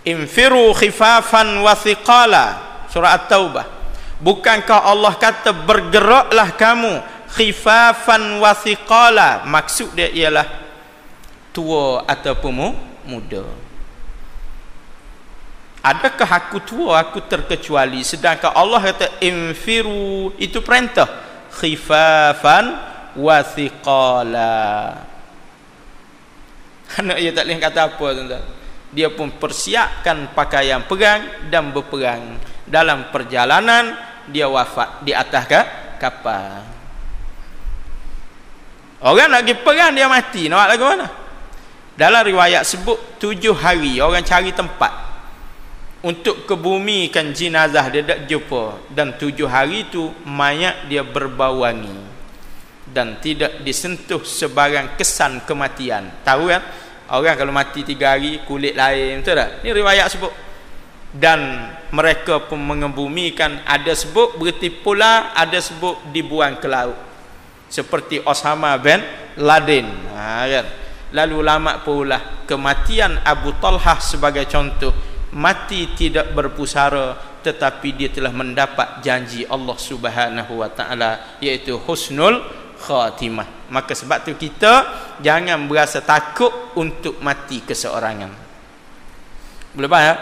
infiru khifafan wa thiqala, surah At-Taubah. Bukankah Allah kata bergeraklah kamu khifafan wa thiqala? Maksud dia ialah tua ataupun muda. Adakah aku tua, aku terkecuali? Sedangkan Allah kata infiru, itu perintah, khifafan wa thiqala. Anak dia tak boleh kata apa, tuan-tuan. Dia pun persiapkan pakaian perang dan berperang. Dalam perjalanan dia wafat di atas kapal. Orang nak pergi perang, dia mati, nak lagu mana? Dalam riwayat sebut 7 hari orang cari tempat untuk kebumikan jenazah dia, tak jumpa. Dan 7 hari itu mayat dia berbau wangi dan tidak disentuh sebarang kesan kematian. Tahu kan, orang kalau mati 3 hari kulit lain, betul tak? Ini riwayat sebut. Dan mereka pun mengebumikan, ada sebut berhenti pula, ada sebut dibuang ke laut, seperti Osama bin Laden. Kan? Lalu ulama pula kematian Abu Talhah sebagai contoh, mati tidak berpusara, tetapi dia telah mendapat janji Allah Subhanahu Wa Taala, iaitu husnul khatimah. Maka sebab tu kita jangan berasa takut untuk mati keseorangan. Boleh faham?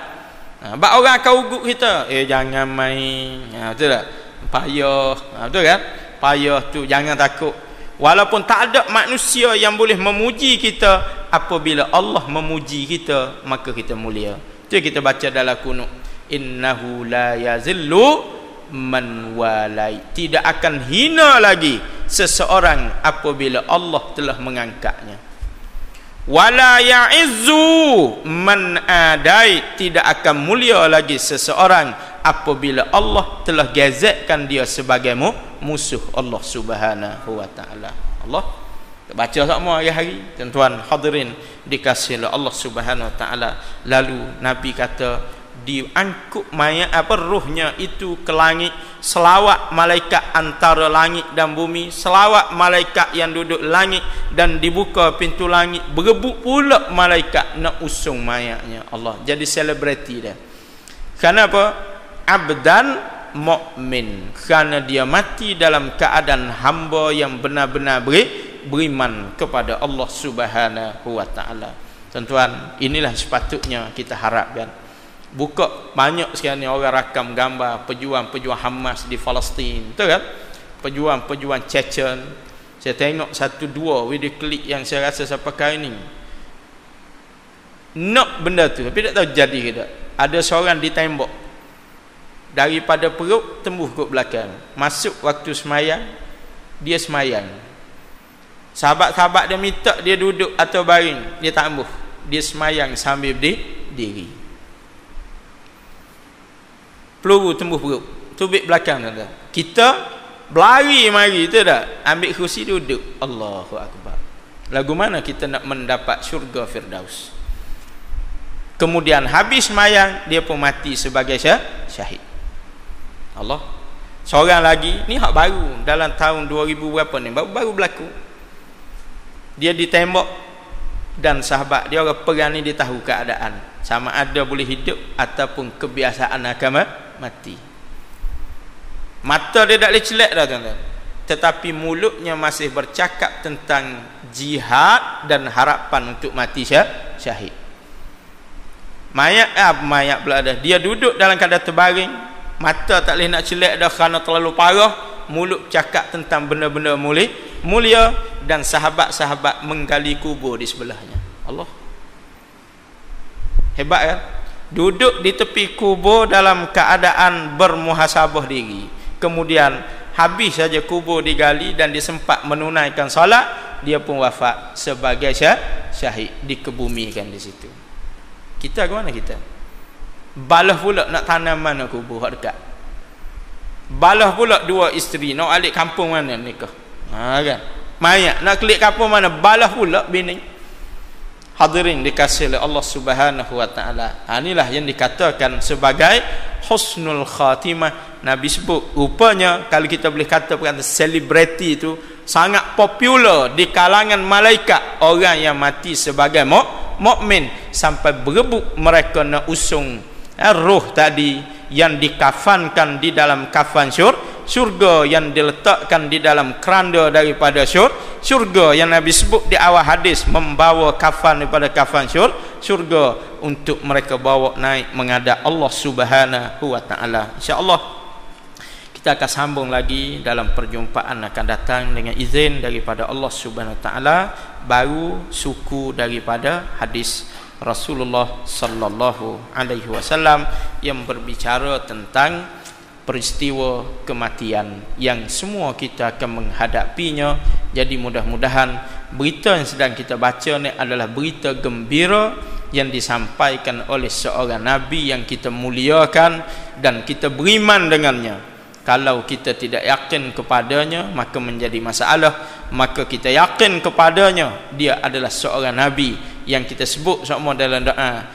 Bak orang akan ugut kita, jangan main, betul tak? Payah, betul kan? Payah tu jangan takut. Walaupun tak ada manusia yang boleh memuji kita, apabila Allah memuji kita, maka kita mulia. Itu kita baca dalam kunut, innahu la yazillu man walai. Tidak akan hina lagi seseorang apabila Allah telah mengangkatnya. Wala ya'izzu man adai. Tidak akan mulia lagi seseorang apabila Allah telah gazetkan dia sebagai musuh Allah Subhanahu Wa Taala. Allah baca semua hari-hari, tuan-tuan hadirin dikasihi oleh Allah Subhanahu Wa Taala. Lalu Nabi kata diangkut mayat rohnya itu ke langit, selawat malaikat antara langit dan bumi, selawat malaikat yang duduk langit, dan dibuka pintu langit, berebut pula malaikat nak usung mayatnya. Allah jadi selebriti dia. Kenapa? Abdan mukmin, kerana dia mati dalam keadaan hamba yang benar-benar beriman kepada Allah Subhanahu Wa Taala. Tuan-tuan, inilah sepatutnya kita harapkan. Buka banyak sekarang ni orang rakam gambar pejuang-pejuang Hamas di Palestin, betul kan? Pejuang-pejuang Chechen. Saya tengok 1-2 video klip yang saya rasa sampai kali ni nak benda tu, tapi tak tahu jadi ke tak. Ada seorang ditembak daripada perut tembus ke belakang. Masuk waktu semayang, dia semayang. Sahabat-sahabat dia minta dia duduk atau baring, dia tak ambuh. Dia semayang sambil berdiri. Peluru tembus perut, tubik belakang, tuan-tuan. Kita berlari mari, tu tak? Ambil kursi duduk. Allahu Akbar. Lagu mana kita nak mendapat syurga Firdaus? kemudian habis sembahyang dia pun mati sebagai syahid. Allah. Seorang lagi ni hak baru dalam tahun 2000 berapa ni, baru berlaku. Dia ditembak dan sahabat dia orang perang ni dia tahu keadaan sama ada boleh hidup ataupun kebiasaan akan mati. Mata dia tak boleh celak dah tuan-tuan, tetapi mulutnya masih bercakap tentang jihad dan harapan untuk mati syahid. Mayat pula dah, dia duduk dalam keadaan terbaring, mata tak boleh nak celak dah kerana terlalu parah, mulut cakap tentang benda-benda mulia dan sahabat-sahabat menggali kubur di sebelahnya. Allah, hebat kan? Duduk di tepi kubur dalam keadaan bermuhasabah diri, kemudian habis saja kubur digali dan disempat menunaikan solat, dia pun wafat sebagai syahid, dikebumikan di situ. Kita ke mana kita? Balah pula nak tanam mana kubur hak dekat. Balah pula dua isteri nak alik kampung mana nikah. Kan? Mayat nak kelik kampung mana, balah pula bini. Hadirin dikasihi oleh Allah Subhanahu wa taala. Inilah yang dikatakan sebagai husnul khatimah. Nabi sebut rupanya kalau kita boleh kata perkata selebriti itu sangat popular di kalangan malaikat, orang yang mati sebagai mukmin sampai berebut mereka nak usung roh tadi yang dikafankan di dalam kafan syurga, yang diletakkan di dalam keranda daripada syurga, yang Nabi sebut di awal hadis membawa kafan daripada kafan syurga untuk mereka bawa naik menghadap Allah Subhanahu wa taala. Insya-Allah kita akan sambung lagi dalam perjumpaan akan datang dengan izin daripada Allah Subhanahu wa taala, baru suku daripada hadis Rasulullah sallallahu alaihi wasallam yang berbicara tentang peristiwa kematian yang semua kita akan menghadapinya. Jadi mudah-mudahan berita yang sedang kita baca ni adalah berita gembira yang disampaikan oleh seorang nabi yang kita muliakan dan kita beriman dengannya. Kalau kita tidak yakin kepadanya maka menjadi masalah. Maka kita yakin kepadanya, dia adalah seorang nabi yang kita sebut semua dalam doa,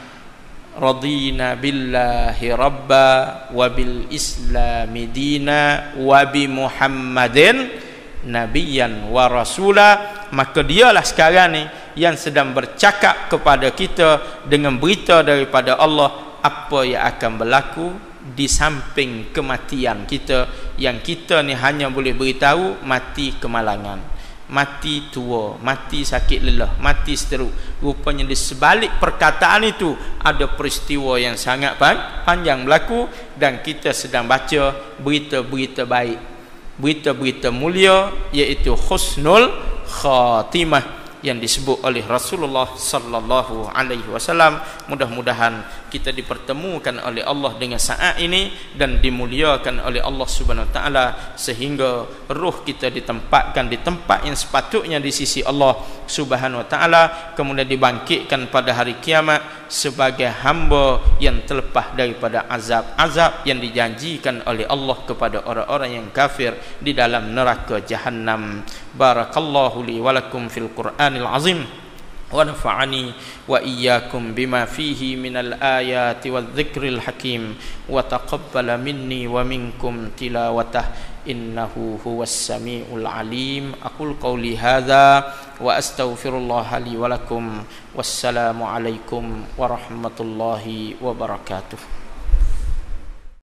radina billahi rabba wa bil islami dina wa bi muhammadin nabiyyan wa rasula. Maka dialah sekarang ni yang sedang bercakap kepada kita dengan berita daripada Allah apa yang akan berlaku di samping kematian kita, yang kita ni hanya boleh beritahu mati kemalangan, mati tua, mati sakit lelah, mati seteruk. Rupanya di sebalik perkataan itu ada peristiwa yang sangat panjang berlaku, dan kita sedang baca berita-berita baik, berita-berita mulia, iaitu husnul khatimah yang disebut oleh Rasulullah sallallahu alaihi wasallam. Mudah-mudahan kita dipertemukan oleh Allah dengan saat ini dan dimuliakan oleh Allah Subhanahu wa taala sehingga ruh kita ditempatkan di tempat yang sepatutnya di sisi Allah Subhanahu wa taala, kemudian dibangkitkan pada hari kiamat sebagai hamba yang terlepas daripada azab-azab yang dijanjikan oleh Allah kepada orang-orang yang kafir di dalam neraka Jahannam. Barakallahu li wa lakum fil Qur'anil azim wa nafa'ani wa iyyakum bima fihi minal ayati wadh-dhikril hakim wa taqabbala minni wa minkum tilawatah innahu huwas samiul alim. Aqul qawli hadza wa astaghfirullah li wa lakum. Wassalamu alaikum warahmatullahi wabarakatuh.